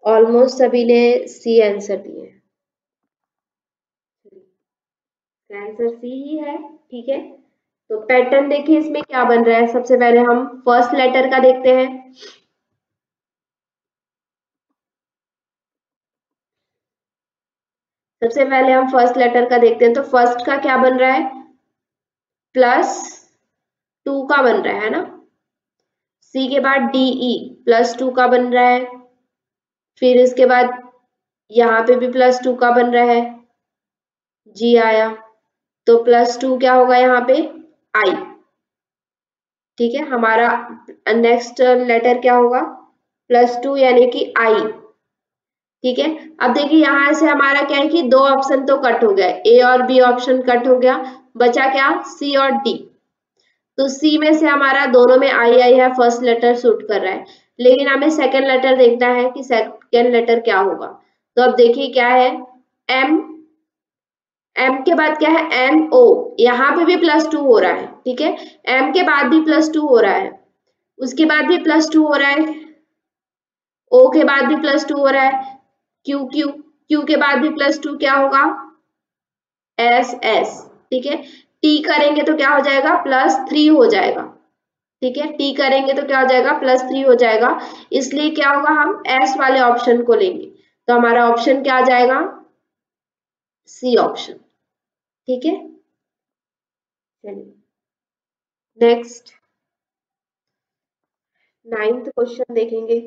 ऑलमोस्ट सभी ने सी आंसर दिए हैं। आंसर सी ही है, ठीक है। तो पैटर्न देखिए इसमें क्या बन रहा है। सबसे पहले हम फर्स्ट लेटर का देखते हैं। सबसे पहले हम फर्स्ट लेटर का देखते हैं। तो फर्स्ट का क्या बन रहा है, +2 का बन रहा है ना। सी के बाद DE +2 का बन रहा है। फिर इसके बाद यहाँ पे भी +2 का बन रहा है, G आया। तो +2 क्या होगा यहाँ पे, I, ठीक है। हमारा नेक्स्ट लेटर क्या होगा, +2 यानी कि I, ठीक है। अब देखिए यहाँ से हमारा क्या है कि 2 ऑप्शन तो कट हो गया, A और B ऑप्शन कट हो गया, बचा क्या, C और D। तो C में से हमारा दोनों में I है, फर्स्ट लेटर सूट कर रहा है। लेकिन हमें सेकंड लेटर देखना है कि सेकंड लेटर क्या होगा। तो अब देखिए क्या है, M के बाद क्या है, NO, यहाँ पे भी +2 हो रहा है, ठीक है। M के बाद भी +2 हो रहा है, उसके बाद भी +2 हो रहा है, O के बाद भी +2 हो रहा है, Q के बाद भी +2 क्या होगा, SS, ठीक है। T करेंगे तो क्या हो जाएगा, +3 हो जाएगा, ठीक है। T करेंगे तो क्या हो जाएगा, +3 हो जाएगा। इसलिए क्या होगा, हम S वाले ऑप्शन को लेंगे। तो हमारा ऑप्शन क्या आ जाएगा, C ऑप्शन, ठीक है। चलिए नेक्स्ट 9th क्वेश्चन देखेंगे।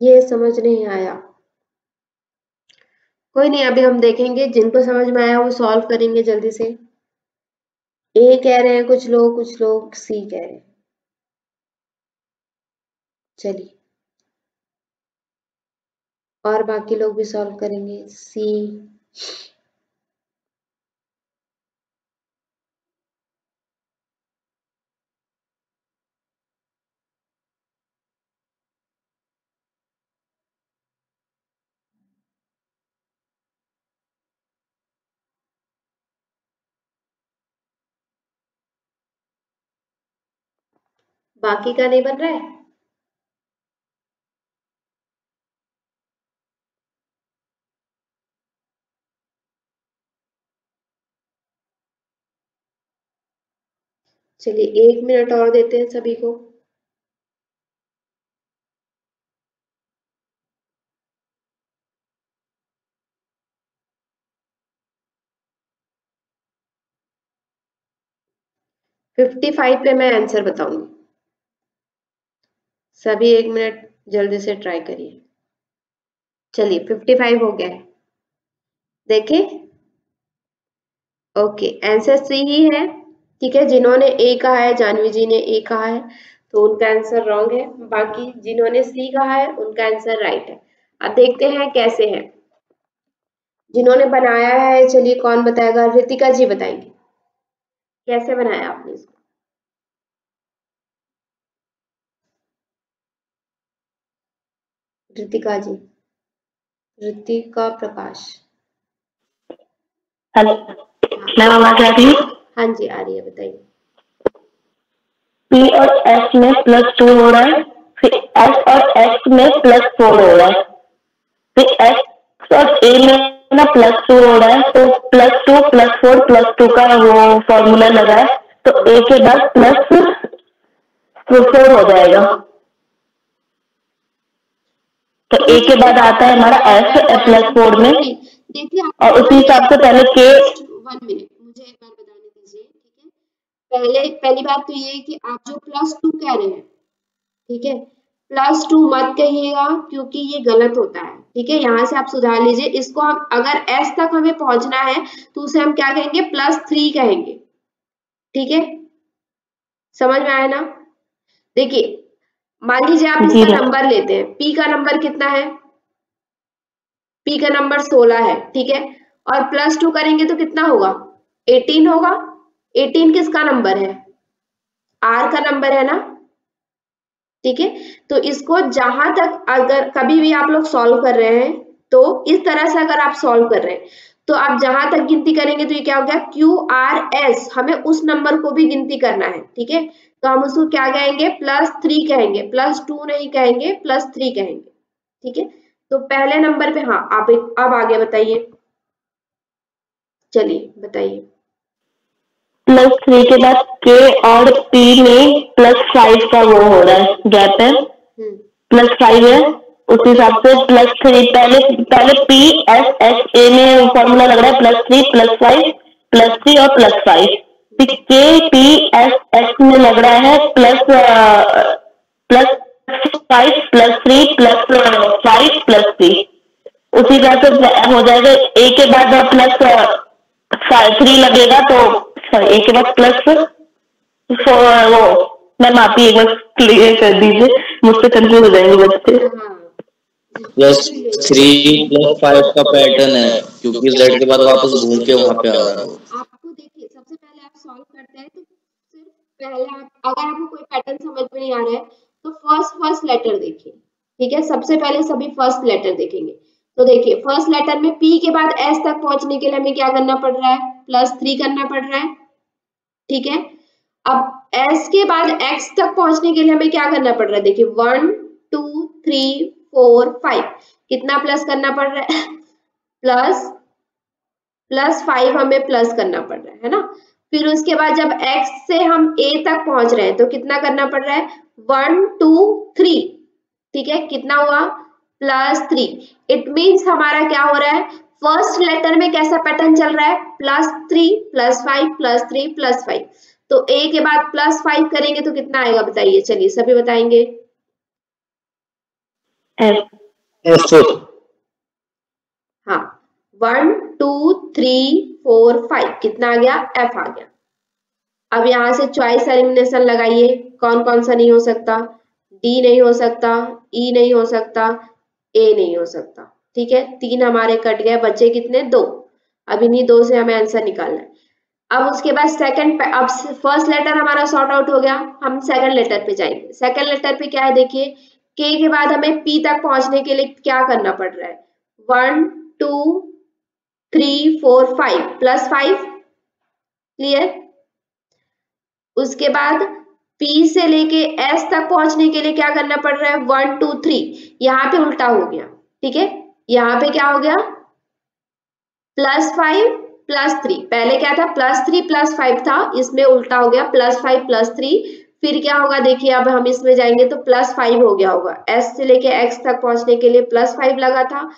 ये समझ नहीं आया, कोई नहीं, अभी हम देखेंगे। जिनको समझ में आया वो सॉल्व करेंगे जल्दी से। A कह रहे हैं कुछ लोग C कह रहे हैं। चलिए और बाकी लोग भी सॉल्व करेंगे। C, बाकी का नहीं बन रहा है। चलिए 1 मिनट और देते हैं सभी को। $55 पे मैं आंसर बताऊंगी। सभी 1 मिनट जल्दी से ट्राई करिए। चलिए 55 हो गया है, देखें। ओके, आंसर C ही है, ठीक है। जिन्होंने A कहा है, जानवी जी ने A कहा है, तो उनका आंसर रॉन्ग है। बाकी जिन्होंने C कहा है उनका आंसर राइट है। अब देखते हैं कैसे है। जिन्होंने बनाया है, चलिए कौन बताएगा, रितिका जी बताएंगे कैसे बनाया आपने इसको। रितिका जी, रितिका प्रकाश। हेलो मैम, आवाज आ रही है? हाँ जी आ रही है, बताइए। P और S में +2 हो रहा है, फिर S और S में +4 हो रहा है, फिर S सर ए में ना +2 हो रहा है, तो +2 +4 +2 का वो फॉर्मूला लगा है, तो ए के बाद +4 हो जाएगा। तो ए के बाद आता है हमारा F+4 में, देखिए और उसी हिसाब से पहले के 1 मिनट मुझे एक बार बताने दीजिए, ठीक है। पहली बात तो ये है कि आप जो +2 कह रहे हैं, ठीक है, +2 मत कहिएगा क्योंकि ये गलत होता है, ठीक है। यहाँ से आप सुधार लीजिए इसको। हम अगर S तक हमें पहुंचना है तो उसे हम क्या कहेंगे, +3 कहेंगे, ठीक है। समझ में आया ना? देखिए मान लीजिए आप इसका नंबर लेते हैं, P का नंबर कितना है, P का नंबर 16 है, ठीक है, और +2 करेंगे तो कितना होगा, 18 होगा। 18 किसका नंबर है, R का नंबर है ना, ठीक है। तो इसको जहां तक अगर कभी भी आप लोग सॉल्व कर रहे हैं तो इस तरह से अगर आप सॉल्व कर रहे हैं तो आप जहां तक गिनती करेंगे तो ये क्या हो गया, QRS, हमें उस नंबर को भी गिनती करना है, ठीक है। तो हम उसको क्या कहेंगे, +3 कहेंगे, +2 नहीं कहेंगे, +3 कहेंगे, ठीक है। तो पहले नंबर पे, हाँ आप अब आगे बताइए, चलिए बताइए। +3 के बाद के और P में +5 का वो हो रहा है, गैप है, +5 है, उस हिसाब से +3 पहले PSSA में फॉर्मूला लग रहा है +3 +5 +3 और +5। के PSS में लग रहा है +5 +3 +5 +3। उसी हिसाब से हो जाएगा। ए के बाद +3 लगेगा तो सॉरी, ए के बाद +4 वो मैम आप ही एक बार क्लियर कर दीजिए, मुझसे कंफ्यूज हो जाएंगे बच्चे। +3 +5 का पैटर्न है क्योंकि Z के बाद वापस घूम के वहां पे आ रहा है। आपको देखिए सबसे पहले आप सॉल्व करते हैं तो सिर्फ पहले आप अगर आपको कोई पैटर्न समझ में नहीं आ रहा है तो फर्स्ट लेटर देखिए, ठीक है। सबसे पहले सभी फर्स्ट लेटर देखेंगे। तो देखिए फर्स्ट लेटर में P के बाद S तक पहुंचने के लिए हमें क्या करना पड़ रहा है, +3 करना पड़ रहा है, ठीक है। अब S के बाद X तक पहुंचने के लिए हमें क्या करना पड़ रहा है, देखिए 1 2 3 4 5 कितना प्लस करना पड़ रहा है, +5 हमें प्लस करना पड़ रहा है ना। फिर उसके बाद जब X से हम A तक पहुंच रहे हैं तो कितना करना पड़ रहा है, 1 2 3, ठीक है, कितना हुआ, +3। इट मीन्स हमारा क्या हो रहा है, फर्स्ट लेटर में कैसा पैटर्न चल रहा है, +3 +5 +3 +5। तो A के बाद +5 करेंगे तो कितना आएगा बताइए, चलिए सभी बताएंगे। हाँ 1 2 3 4 5 कितना आ गया, F आ गया। अब यहाँ से चॉइस एलिमिनेशन लगाइए, कौन कौन सा नहीं हो सकता, D नहीं हो सकता, E नहीं हो सकता, A नहीं हो सकता, ठीक है। 3 हमारे कट गए, बचे कितने, 2। अब इन्हीं 2 से हमें आंसर निकालना है। अब उसके बाद सेकंड, अब फर्स्ट लेटर हमारा सॉर्ट आउट हो गया, हम सेकंड लेटर पे जाएंगे। सेकंड लेटर पे क्या है, देखिए K के बाद हमें P तक पहुंचने के लिए क्या करना पड़ रहा है, 1 2 3 4 5 +5, क्लियर। उसके बाद P से लेके S तक पहुंचने के लिए क्या करना पड़ रहा है, 1 2 3, यहाँ पे उल्टा हो गया, ठीक है। यहाँ पे क्या हो गया, +5 +3, पहले क्या था, +3 +5 था, इसमें उल्टा हो गया, +5 +3। फिर क्या होगा, देखिए अब हम इसमें जाएंगे तो +5 हो गया होगा। S से लेके X तक पहुंचने के लिए +5 लगा था,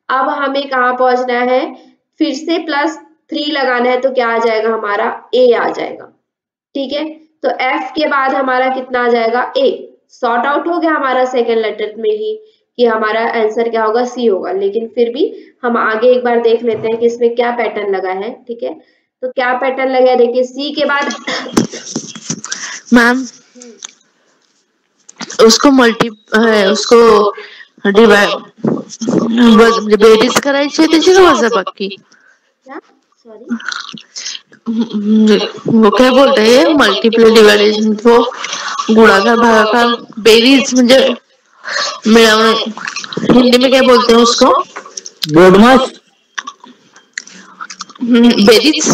अब हमें कहाँ पहुंचना है, फिर से +3 लगाना है, तो क्या आ जाएगा हमारा, A आ जाएगा, ठीक है। तो F के बाद हमारा कितना आ जाएगा, A। सॉर्ट आउट हो गया हमारा सेकेंड लेटर में ही कि हमारा आंसर क्या होगा, C होगा। लेकिन फिर भी हम आगे एक बार देख लेते हैं कि इसमें क्या पैटर्न लगा है, ठीक है। तो क्या पैटर्न लगा है, देखिए C के बाद मैम उसको उसको बेरीज करायची त्याची का वजाबाकी, क्या, सॉरी वो क्या बोलते हैं, मल्टीप्लाई डिवाइडेशन, वो गुणाकार भागाकार बेरीज म्हणजे मिळवणे, हिंदी में क्या बोलते हैं उसको, बोर्डमास, बेरीज,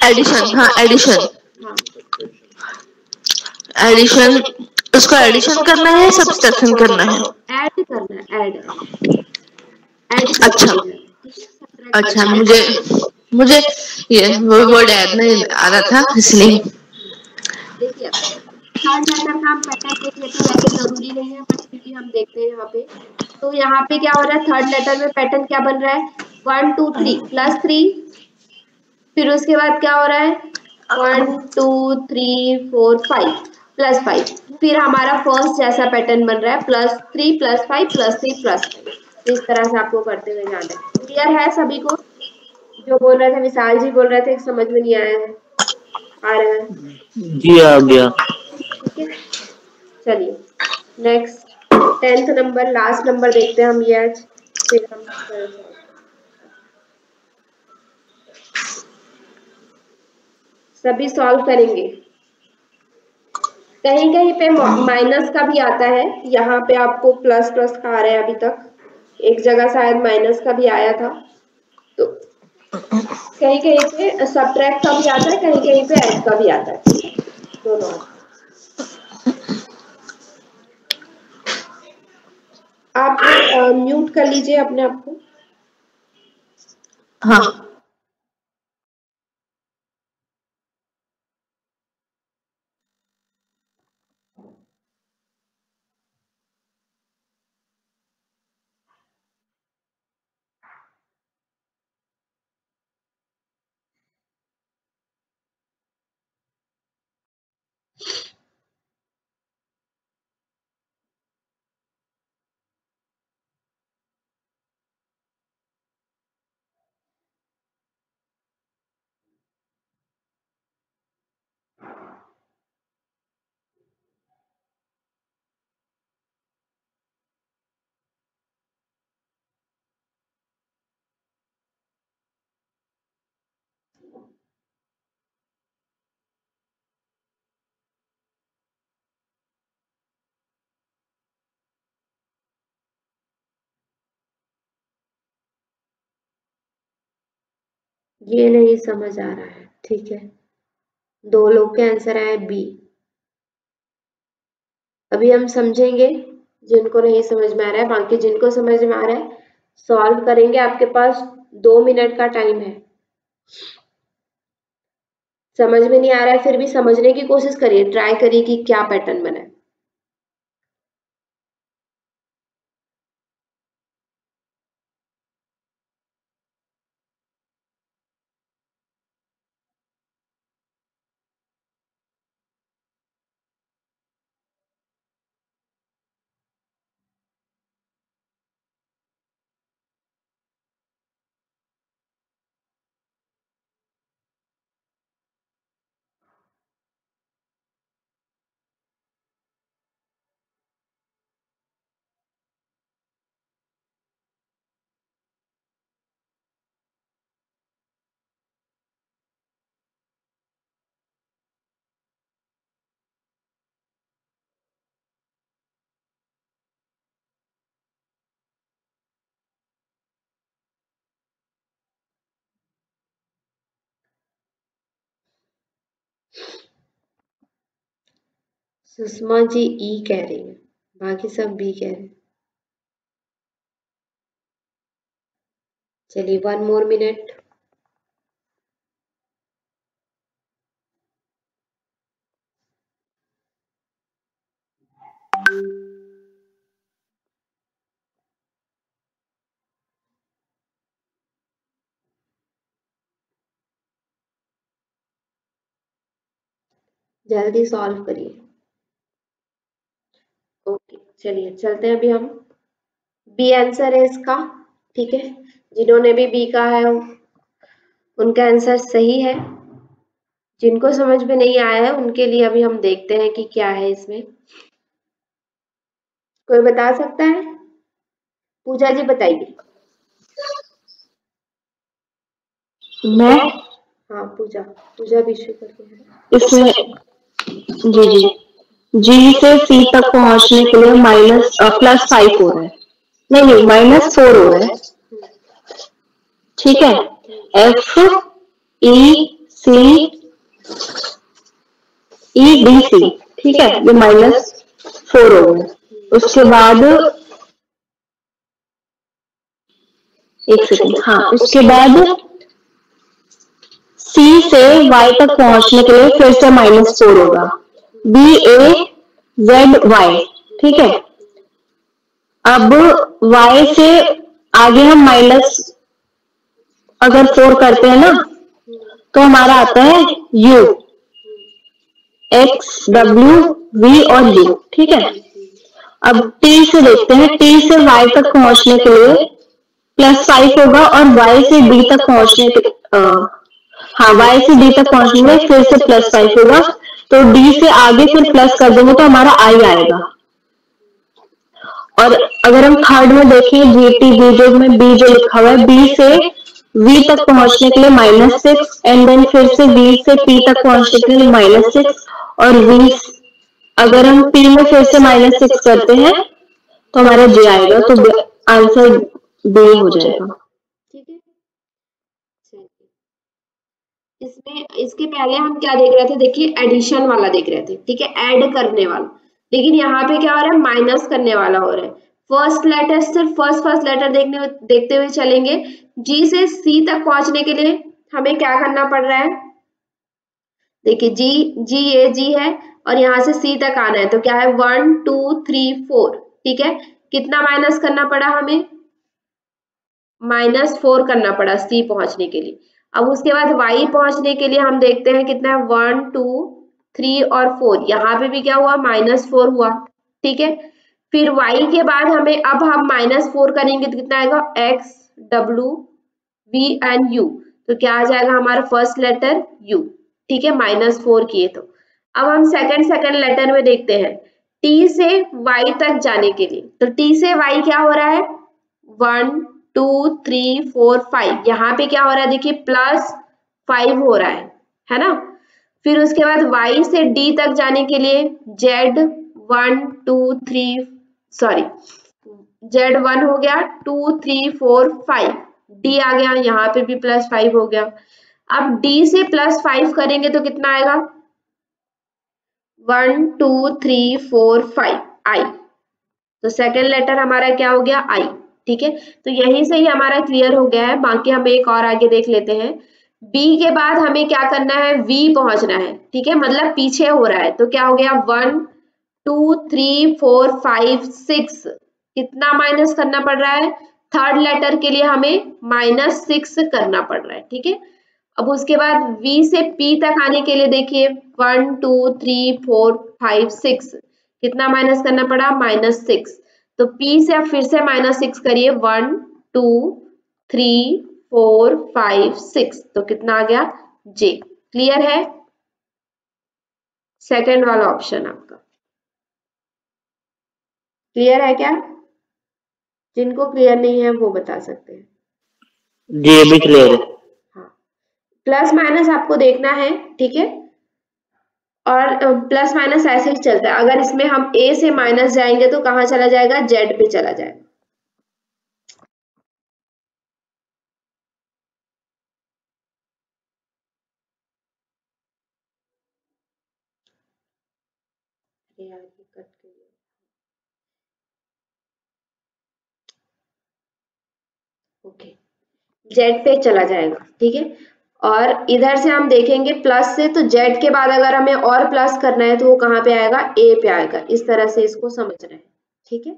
एडिशन, हाँ एडिशन, एडिशन, उसको एडिशन करना है, सब्सट्रैक्शन करना है? ऐड करना है, ऐड। अच्छा अच्छा, मुझे ये वर्ड ऐड नहीं आ रहा था इसलिए। देखिए थर्ड लेटर का हम पैटर्न देख लेते हैं, वैसे जरूरी नहीं है बट फिर भी हम देखते हैं यहाँ पे। तो यहाँ पे क्या हो रहा है, थर्ड लेटर में पैटर्न क्या बन रहा है, 1 2 3 +3, फिर उसके बाद क्या हो रहा है 1 2 3 4 5 +5, फिर हमारा फर्स्ट जैसा पैटर्न बन रहा है +3 +5 +3 +5। तो इस तरह से आपको करते हुए जाना है। क्लियर है सभी को? जो बोल रहे थे विशाल जी बोल रहे थे समझ में नहीं आया है, आ रहा है? जी आ गया। ठीक है, चलिए next 10th number, last number देखते हैं हम ये आज, फिर हम सभी सॉल्व करेंगे। कहीं कहीं पे माइनस का भी आता है, यहाँ पे आपको प्लस प्लस का आ रहा है, अभी तक एक जगह शायद माइनस का भी आया था, तो कहीं कहीं पे सब्ट्रैक्ट का भी आता है, कहीं कहीं पे ऐड का भी आता है, दोनों। आप म्यूट कर लीजिए अपने आप को। हाँ ये नहीं समझ आ रहा है, ठीक है, 2 लोग के आंसर आए बी। अभी हम समझेंगे जिनको नहीं समझ में आ रहा है, बाकी जिनको समझ में आ रहा है सॉल्व करेंगे। आपके पास 2 मिनट का टाइम है। समझ में नहीं आ रहा है फिर भी समझने की कोशिश करिए, ट्राई करिए कि क्या पैटर्न बना है। सुषमा जी ई कह रही है, बाकी सब बी कह रहे हैं। चलिए 1 more minute। जल्दी सॉल्व करिए। ओके चलिए चलते हैं अभी हम। बी आंसर है इसका, ठीक है, जिन्होंने भी बी कहा है उनका आंसर सही है। जिनको समझ में नहीं आया है उनके लिए अभी हम देखते हैं कि क्या है इसमें। कोई बता सकता है? पूजा जी बताइए। मैं, हाँ पूजा विश्व करके इसमें जी जी से सी तक पहुंचने के लिए +5 हो रहा है, नहीं -4 हो रहा है, ठीक है। F E C E D C ठीक है, ये -4 हो गया। उसके बाद एक सेकंड, हाँ, उसके बाद C से Y तक पहुंचने के लिए फिर से -4 होगा, BAZY, ठीक है। अब Y से आगे हम माइनस अगर 4 करते हैं ना, तो हमारा आता है U, X, W, V और U, ठीक है। अब T से देखते हैं, T से Y तक पहुंचने के लिए +5 होगा और Y से D तक पहुंचने के हाँ, Y से D तक पहुंचने में फिर से +5 होगा, तो D से आगे फिर प्लस कर देंगे तो हमारा I आएगा। और अगर हम थर्ड में देखें, GT B जो लिखा हुआ है, B से V तक पहुंचने के लिए -6 एंड देन फिर से V से P तक पहुंचने के लिए -6 और V, अगर हम P में फिर से -6 करते हैं तो हमारा J आएगा, तो आंसर B हो जाएगा। ठीक है, इसमें इसके पहले हम क्या देख रहे थे, देखिए एडिशन वाला देख रहे थे, ठीक है, ऐड करने वाला, लेकिन यहाँ पे क्या हो रहा है, माइनस करने वाला हो रहा है। फर्स्ट लेटर सिर्फ फर्स्ट लेटर देखते हुए चलेंगे। G से C तक पहुंचने के लिए हमें क्या करना पड़ रहा है, देखिए G है और यहाँ से C तक आना है, तो क्या है 1 2 3 4, ठीक है। कितना माइनस करना पड़ा हमें, -4 करना पड़ा C पहुंचने के लिए। अब उसके बाद Y पहुंचने के लिए हम देखते हैं कितना है, 1 2 3 और 4, यहाँ पे भी क्या हुआ, -4 हुआ, ठीक है। फिर Y के बाद हमें, अब हम -4 करेंगे तो कितना आएगा, X W V and U, तो क्या आ जाएगा हमारा फर्स्ट लेटर U, ठीक है, -4 किए तो। अब हम सेकंड लेटर में देखते हैं, T से Y तक जाने के लिए, तो T से Y क्या हो रहा है, 1 2 3 4 5, यहाँ पे क्या हो रहा है, देखिए +5 हो रहा है ना। फिर उसके बाद Y से D तक जाने के लिए Z 1 2 3 सॉरी Z1 हो गया, 2 3 4 5, D आ गया, यहाँ पे भी +5 हो गया। अब D से +5 करेंगे तो कितना आएगा, 1 2 3 4 5 I, तो सेकेंड लेटर हमारा क्या हो गया, I, ठीक है। तो यहीं से ही हमारा क्लियर हो गया है। बाकी हम एक और आगे देख लेते हैं। B के बाद हमें क्या करना है, V पहुंचना है, ठीक है, मतलब पीछे हो रहा है, तो क्या हो गया, 1 2 3 4 5 6, कितना माइनस करना पड़ रहा है, थर्ड लेटर के लिए हमें -6 करना पड़ रहा है, ठीक है। अब उसके बाद V से P तक आने के लिए देखिए 1 2 3 4 5 6, कितना माइनस करना पड़ा, -6, तो P से अब फिर से -6 करिए, 1 2 3 4 5 6, तो कितना आ गया, J। क्लियर है, सेकंड वाला ऑप्शन आपका क्लियर है क्या, जिनको क्लियर नहीं है वो बता सकते हैं। जी अभी क्लियर है। हाँ, प्लस माइनस आपको देखना है, ठीक है, और प्लस माइनस ऐसे ही चलता है। अगर इसमें हम A से माइनस जाएंगे तो कहाँ चला जाएगा, Z पे चला जाएगा। ओके, Z पे चला जाएगा, ठीक है। और इधर से हम देखेंगे प्लस से, तो Z के बाद अगर हमें और प्लस करना है तो वो कहाँ पे आएगा, A पे आएगा। इस तरह से इसको समझना है, ठीक है।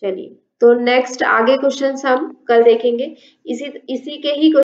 चलिए, तो नेक्स्ट आगे क्वेश्चंस हम कल देखेंगे, इसी के ही